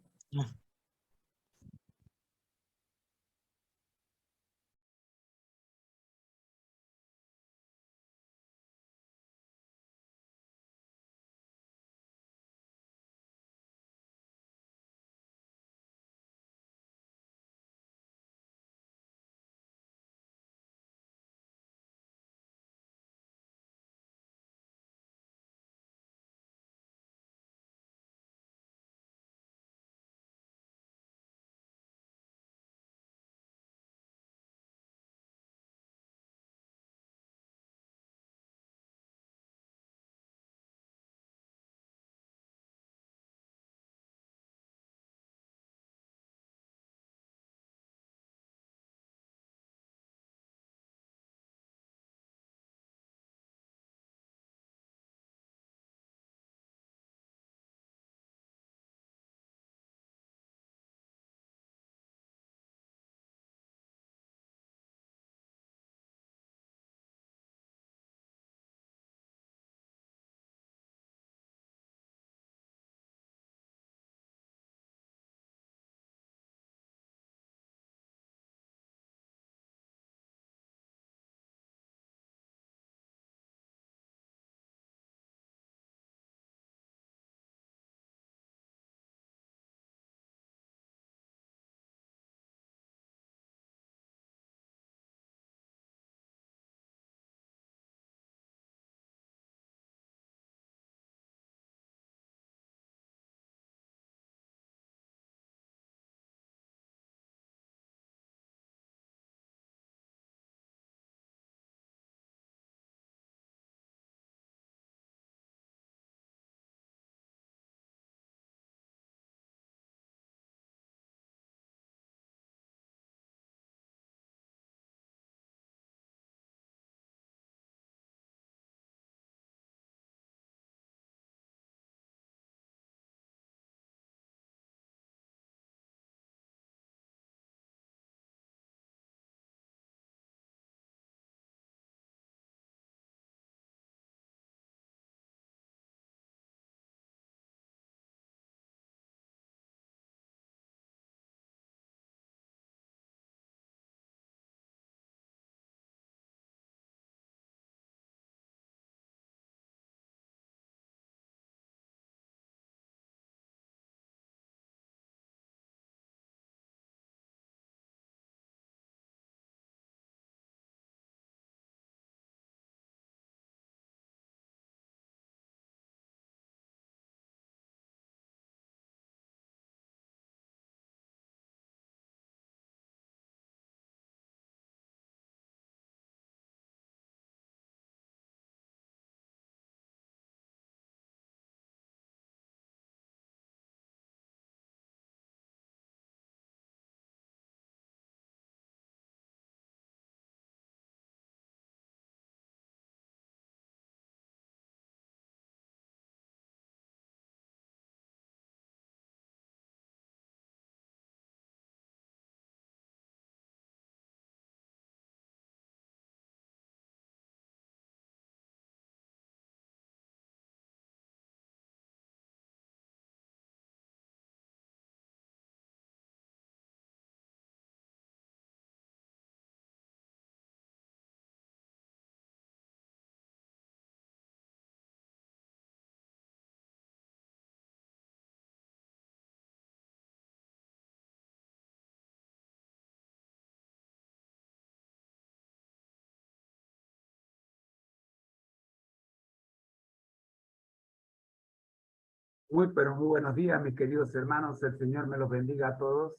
Pero muy buenos días, mis queridos hermanos. El Señor me los bendiga a todos.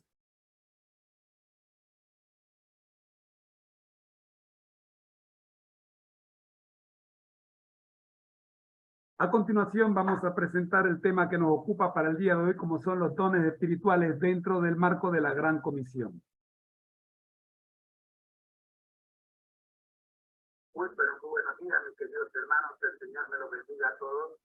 A continuación vamos a presentar el tema que nos ocupa para el día de hoy, como son los dones espirituales dentro del marco de la Gran Comisión. Pero muy buenos días, mis queridos hermanos. El Señor me los bendiga a todos.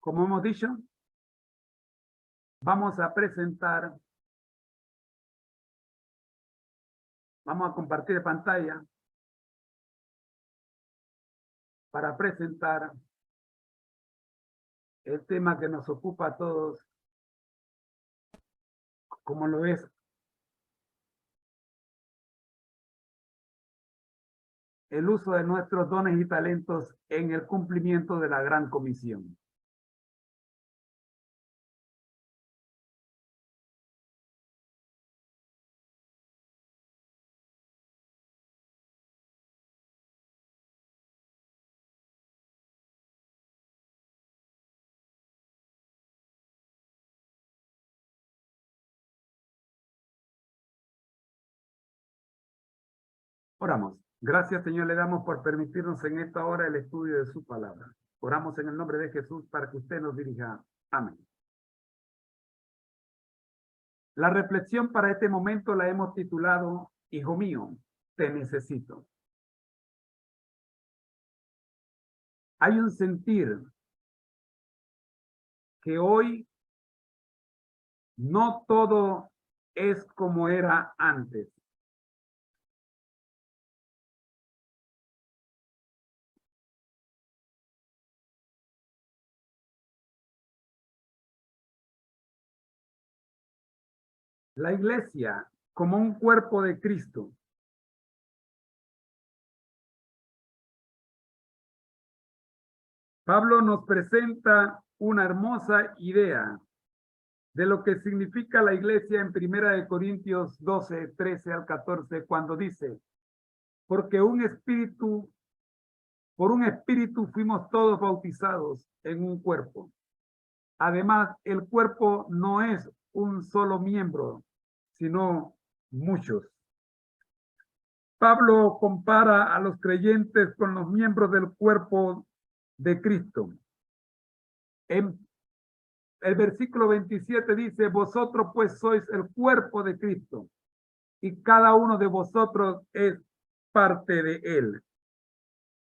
Como hemos dicho, vamos a compartir pantalla para presentar el tema que nos ocupa a todos, como lo es el uso de nuestros dones y talentos en el cumplimiento de la Gran Comisión. Oramos. Gracias, Señor, le damos por permitirnos en esta hora el estudio de su palabra. Oramos en el nombre de Jesús para que usted nos dirija. Amén. La reflexión para este momento la hemos titulado, Hijo mío, te necesito. Hay un sentir que hoy no todo es como era antes. La iglesia como un cuerpo de Cristo. Pablo nos presenta una hermosa idea de lo que significa la iglesia en 1 Corintios 12, 13 al 14, cuando dice, porque por un espíritu fuimos todos bautizados en un cuerpo. Además, el cuerpo no es un solo miembro, sino muchos. Pablo compara a los creyentes con los miembros del cuerpo de Cristo. En el versículo 27 dice, vosotros pues sois el cuerpo de Cristo y cada uno de vosotros es parte de él.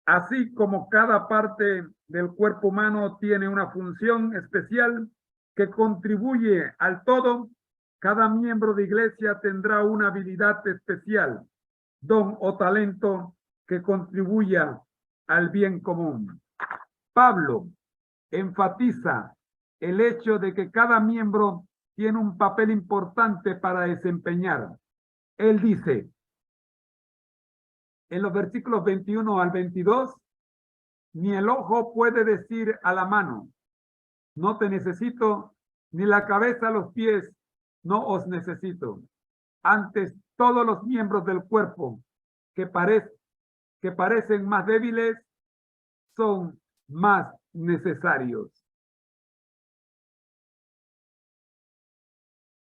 Así como cada parte del cuerpo humano tiene una función especial que contribuye al todo, cada miembro de iglesia tendrá una habilidad especial, don o talento que contribuya al bien común. Pablo enfatiza el hecho de que cada miembro tiene un papel importante para desempeñar. Él dice, en los versículos 21 al 22, ni el ojo puede decir a la mano, no te necesito, ni la cabeza a los pies, no os necesito. Antes, todos los miembros del cuerpo que parecen más débiles son más necesarios.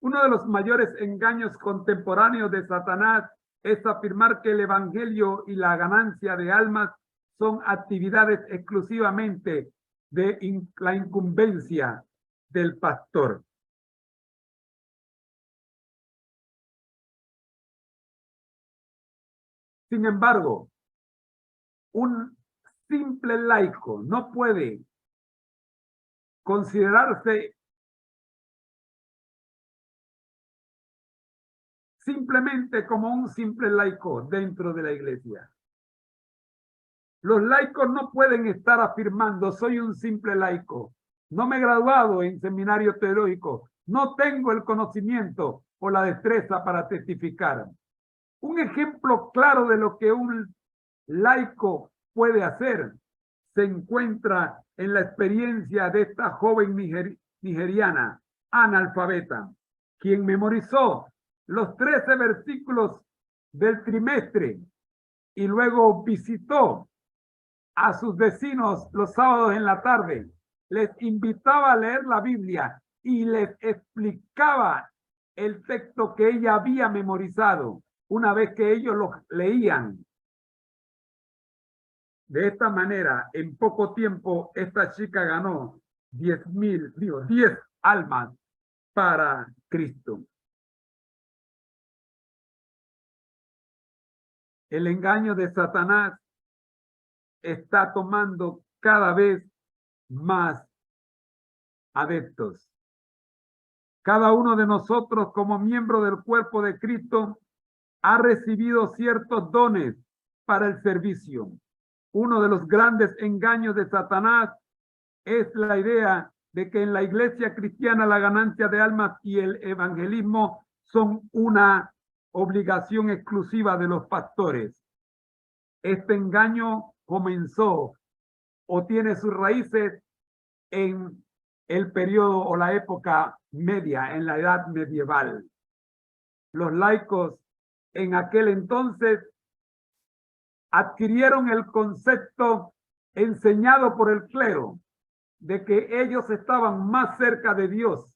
Uno de los mayores engaños contemporáneos de Satanás es afirmar que el evangelio y la ganancia de almas son actividades exclusivamente de la incumbencia del pastor. Sin embargo, un simple laico no puede considerarse simplemente como un simple laico dentro de la iglesia. Los laicos no pueden estar afirmando, soy un simple laico, no me he graduado en seminario teológico, no tengo el conocimiento o la destreza para testificar. Un ejemplo claro de lo que un laico puede hacer se encuentra en la experiencia de esta joven nigeriana analfabeta, quien memorizó los 13 versículos del trimestre y luego visitó a sus vecinos los sábados en la tarde, les invitaba a leer la Biblia y les explicaba el texto que ella había memorizado una vez que ellos lo leían. De esta manera, en poco tiempo, esta chica ganó 10 almas para Cristo. El engaño de Satanás está tomando cada vez más adeptos. Cada uno de nosotros, como miembro del cuerpo de Cristo, ha recibido ciertos dones para el servicio. Uno de los grandes engaños de Satanás es la idea de que en la iglesia cristiana la ganancia de almas y el evangelismo son una obligación exclusiva de los pastores. Este engaño comenzó o tiene sus raíces en el periodo o la época media, en la edad medieval. Los laicos en aquel entonces adquirieron el concepto enseñado por el clero de que ellos estaban más cerca de Dios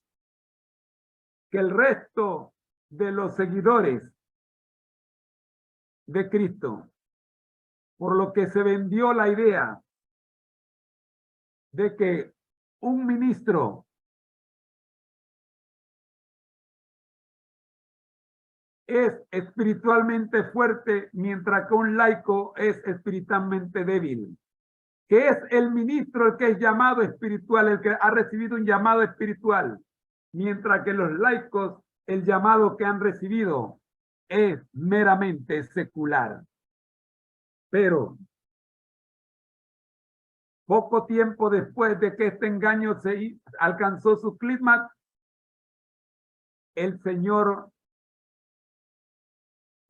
que el resto de los seguidores de Cristo, por lo que se vendió la idea de que un ministro es espiritualmente fuerte, mientras que un laico es espiritualmente débil. Que es el ministro el que es llamado espiritual, el que ha recibido un llamado espiritual, mientras que los laicos, el llamado que han recibido es meramente secular. Pero poco tiempo después de que este engaño se alcanzó su clímax, el Señor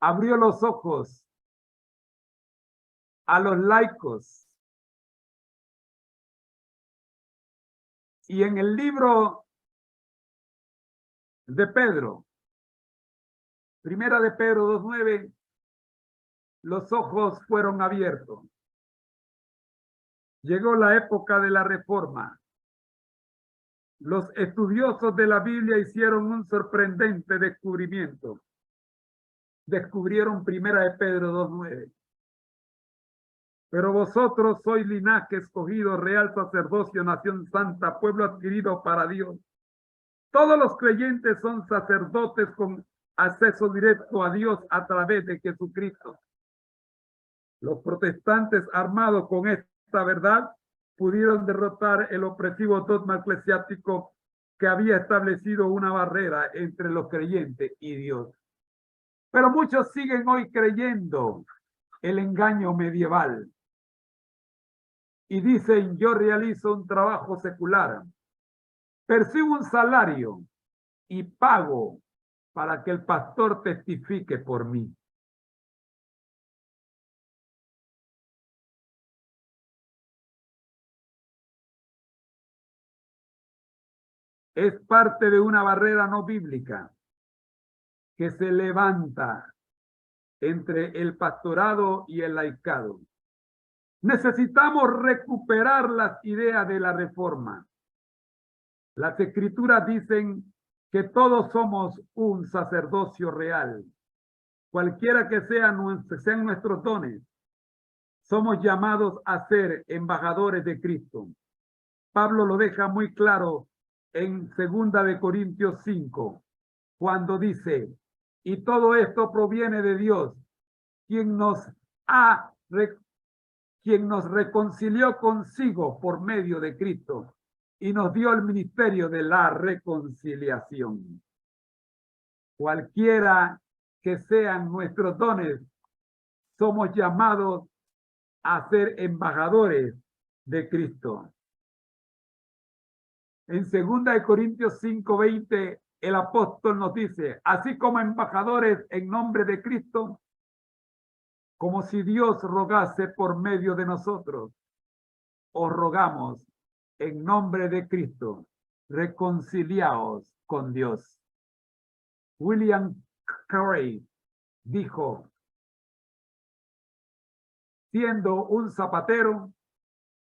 abrió los ojos a los laicos. Y en el libro de Pedro, Primera de Pedro 2:9, los ojos fueron abiertos. Llegó la época de la Reforma. Los estudiosos de la Biblia hicieron un sorprendente descubrimiento. Descubrieron Primera de Pedro 2:9. Pero vosotros sois linaje escogido, real sacerdocio, nación santa, pueblo adquirido para Dios. Todos los creyentes son sacerdotes con acceso directo a Dios a través de Jesucristo. Los protestantes, armados con esta verdad, pudieron derrotar el opresivo dogma eclesiástico que había establecido una barrera entre los creyentes y Dios. Pero muchos siguen hoy creyendo el engaño medieval y dicen: yo realizo un trabajo secular, percibo un salario y pago para que el pastor testifique por mí. Es parte de una barrera no bíblica que se levanta entre el pastorado y el laicado. Necesitamos recuperar las ideas de la Reforma. Las Escrituras dicen que todos somos un sacerdocio real. Cualquiera que sean nuestros dones, somos llamados a ser embajadores de Cristo. Pablo lo deja muy claro en 2 de Corintios 5, cuando dice: y todo esto proviene de Dios, quien nos reconcilió consigo por medio de Cristo y nos dio el ministerio de la reconciliación. Cualquiera que sean nuestros dones, somos llamados a ser embajadores de Cristo. En 2 de Corintios 5:20, el apóstol nos dice: así como embajadores en nombre de Cristo, como si Dios rogase por medio de nosotros. os rogamos, en nombre de Cristo, reconciliaos con Dios. William Carey dijo, siendo un zapatero,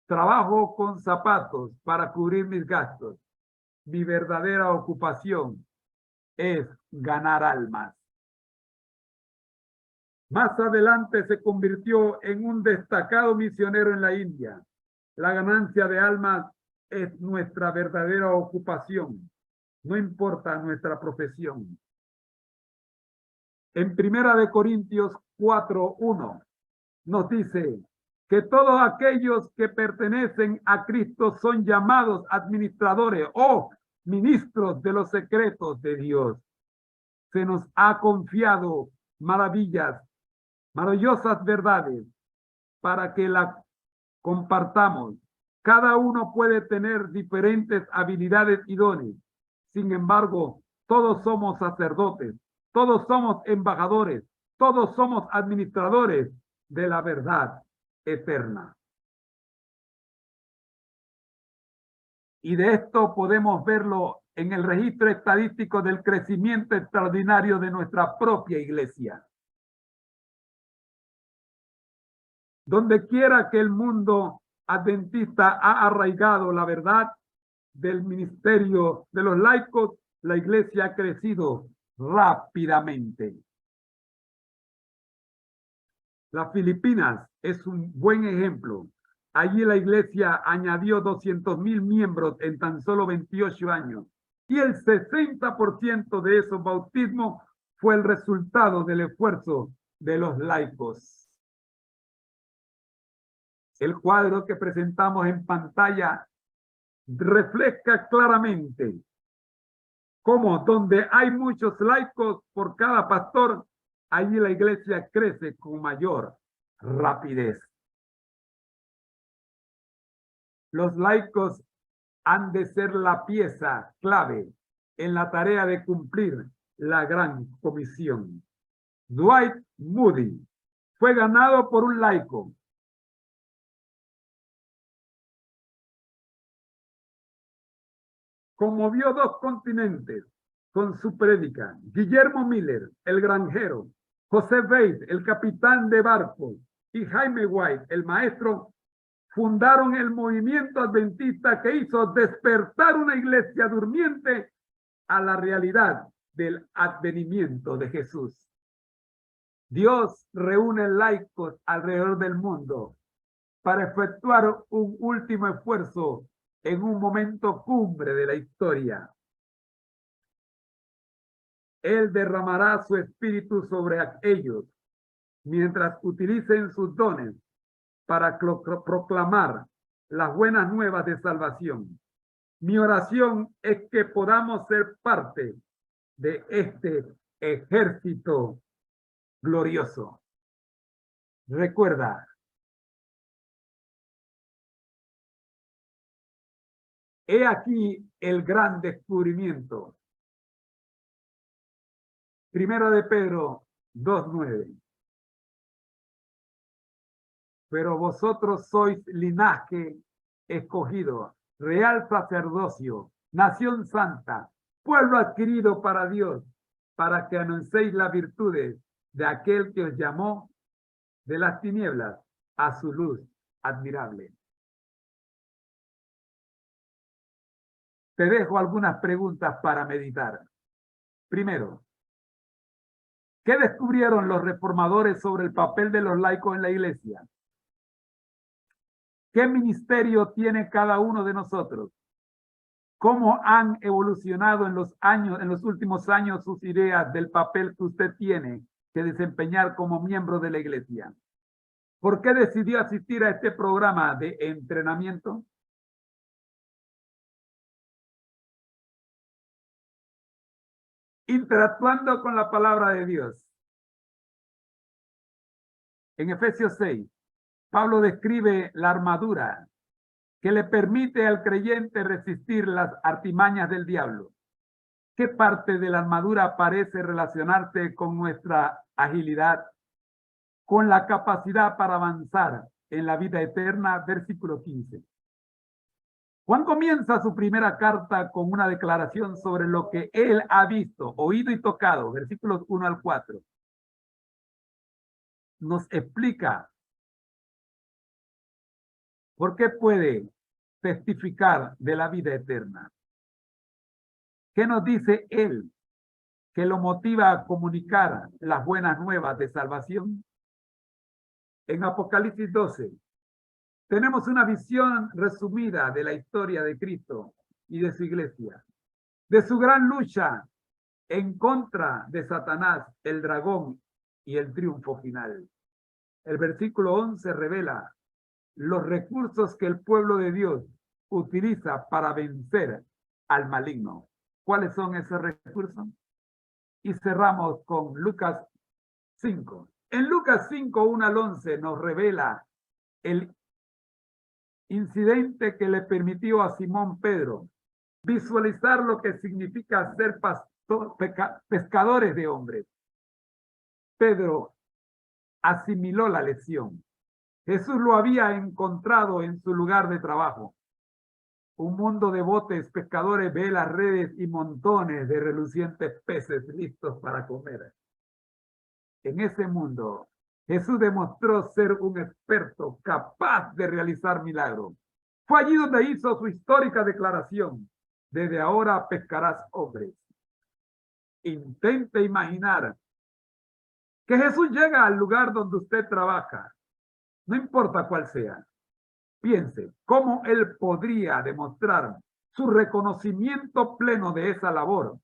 trabajo con zapatos para cubrir mis gastos. Mi verdadera ocupación es ganar almas. Más adelante se convirtió en un destacado misionero en la India. La ganancia de almas es nuestra verdadera ocupación, no importa nuestra profesión. En 1 Corintios 4:1 nos dice que todos aquellos que pertenecen a Cristo son llamados administradores o ministros de los secretos de Dios. Se nos ha confiado maravillosas verdades para que las compartamos. Cada uno puede tener diferentes habilidades y dones. Sin embargo, todos somos sacerdotes, todos somos embajadores, todos somos administradores de la verdad eterna. Y de esto podemos verlo en el registro estadístico del crecimiento extraordinario de nuestra propia iglesia. Donde quiera que el mundo adventista ha arraigado la verdad del ministerio de los laicos, la iglesia ha crecido rápidamente. Las Filipinas es un buen ejemplo. Allí la iglesia añadió 200,000 miembros en tan solo 28 años. Y el 60% de esos bautismos fue el resultado del esfuerzo de los laicos. El cuadro que presentamos en pantalla refleja claramente cómo donde hay muchos laicos por cada pastor, allí la iglesia crece con mayor rapidez. Los laicos han de ser la pieza clave en la tarea de cumplir la gran comisión. Dwight Moody fue ganado por un laico. Conmovió 2 continentes con su prédica. Guillermo Miller, el granjero, José Bates, el capitán de barco, y Jaime White, el maestro, fundaron el movimiento adventista que hizo despertar una iglesia durmiente a la realidad del advenimiento de Jesús. Dios reúne laicos alrededor del mundo para efectuar un último esfuerzo en un momento cumbre de la historia. Él derramará su espíritu sobre ellos mientras utilicen sus dones para proclamar las buenas nuevas de salvación. Mi oración es que podamos ser parte de este ejército glorioso. Recuerda, he aquí el gran descubrimiento. 1 de Pedro 2:9. Pero vosotros sois linaje escogido, real sacerdocio, nación santa, pueblo adquirido para Dios, para que anunciéis las virtudes de aquel que os llamó de las tinieblas a su luz admirable. Te dejo algunas preguntas para meditar. Primero, ¿qué descubrieron los reformadores sobre el papel de los laicos en la iglesia? ¿Qué ministerio tiene cada uno de nosotros? ¿Cómo han evolucionado en los últimos años sus ideas del papel que usted tiene que desempeñar como miembro de la iglesia? ¿Por qué decidió asistir a este programa de entrenamiento? Interactuando con la palabra de Dios. En Efesios 6, Pablo describe la armadura que le permite al creyente resistir las artimañas del diablo. ¿Qué parte de la armadura parece relacionarse con nuestra agilidad, con la capacidad para avanzar en la vida eterna, versículo 15. Juan comienza su primera carta con una declaración sobre lo que él ha visto, oído y tocado, versículos 1 al 4. Nos explica por qué puede testificar de la vida eterna. ¿Qué nos dice él que lo motiva a comunicar las buenas nuevas de salvación? En Apocalipsis 12 tenemos una visión resumida de la historia de Cristo y de su iglesia, de su gran lucha en contra de Satanás, el dragón, y el triunfo final. El versículo 11 revela los recursos que el pueblo de Dios utiliza para vencer al maligno. ¿Cuáles son esos recursos? Y cerramos con Lucas 5. En Lucas 5, 1 al 11 nos revela el incidente que le permitió a Simón Pedro visualizar lo que significa ser pescadores de hombres. Pedro asimiló la lección. Jesús lo había encontrado en su lugar de trabajo. Un mundo de botes, pescadores, velas, redes y montones de relucientes peces listos para comer. En ese mundo, Jesús demostró ser un experto capaz de realizar milagros. Fue allí donde hizo su histórica declaración: desde ahora pescarás hombres. Intente imaginar que Jesús llega al lugar donde usted trabaja, no importa cuál sea. Piense cómo él podría demostrar su reconocimiento pleno de esa labor.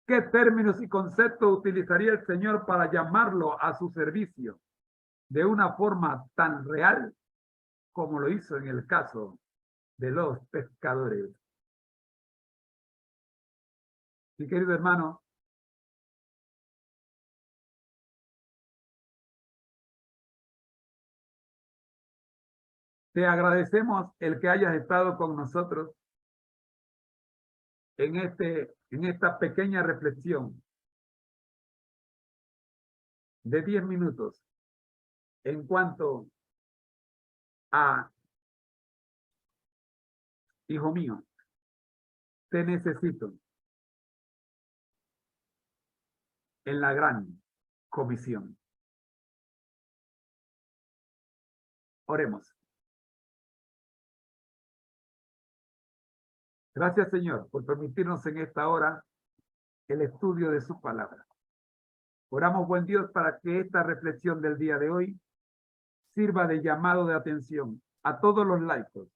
¿Qué términos y conceptos utilizaría el Señor para llamarlo a su servicio de una forma tan real como lo hizo en el caso de los pescadores? Mi querido hermano, te agradecemos el que hayas estado con nosotros en esta pequeña reflexión de 10 minutos en cuanto a, hijo mío, te necesito en la gran comisión. Oremos. Gracias, Señor, por permitirnos en esta hora el estudio de su palabra. Oramos, buen Dios, para que esta reflexión del día de hoy sirva de llamado de atención a todos los laicos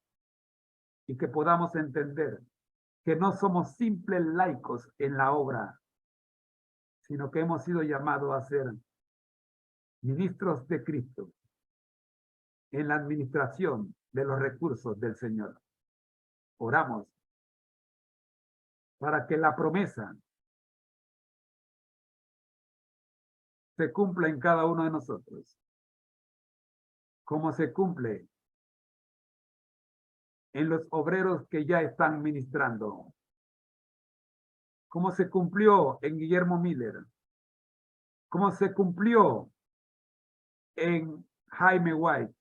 y que podamos entender que no somos simples laicos en la obra, sino que hemos sido llamados a ser ministros de Cristo en la administración de los recursos del Señor. Oramos para que la promesa se cumpla en cada uno de nosotros, como se cumple en los obreros que ya están ministrando, como se cumplió en Guillermo Miller, como se cumplió en Jaime White,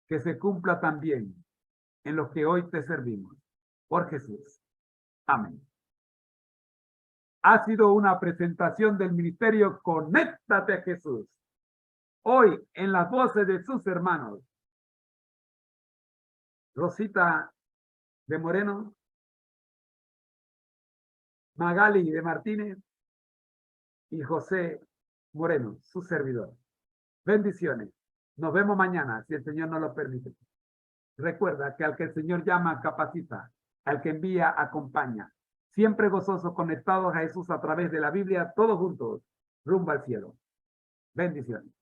que se cumpla también en los que hoy te servimos. Por Jesús. Amén. Ha sido una presentación del ministerio Conéctate a Jesús. Hoy en las voces de sus hermanos, Rosita de Moreno, Magali de Martínez y José Moreno, su servidor. Bendiciones. Nos vemos mañana, si el Señor nos lo permite. Recuerda que al que el Señor llama, capacita. Al que envía, acompaña. Siempre gozosos, conectados a Jesús a través de la Biblia, todos juntos, rumbo al cielo. Bendiciones.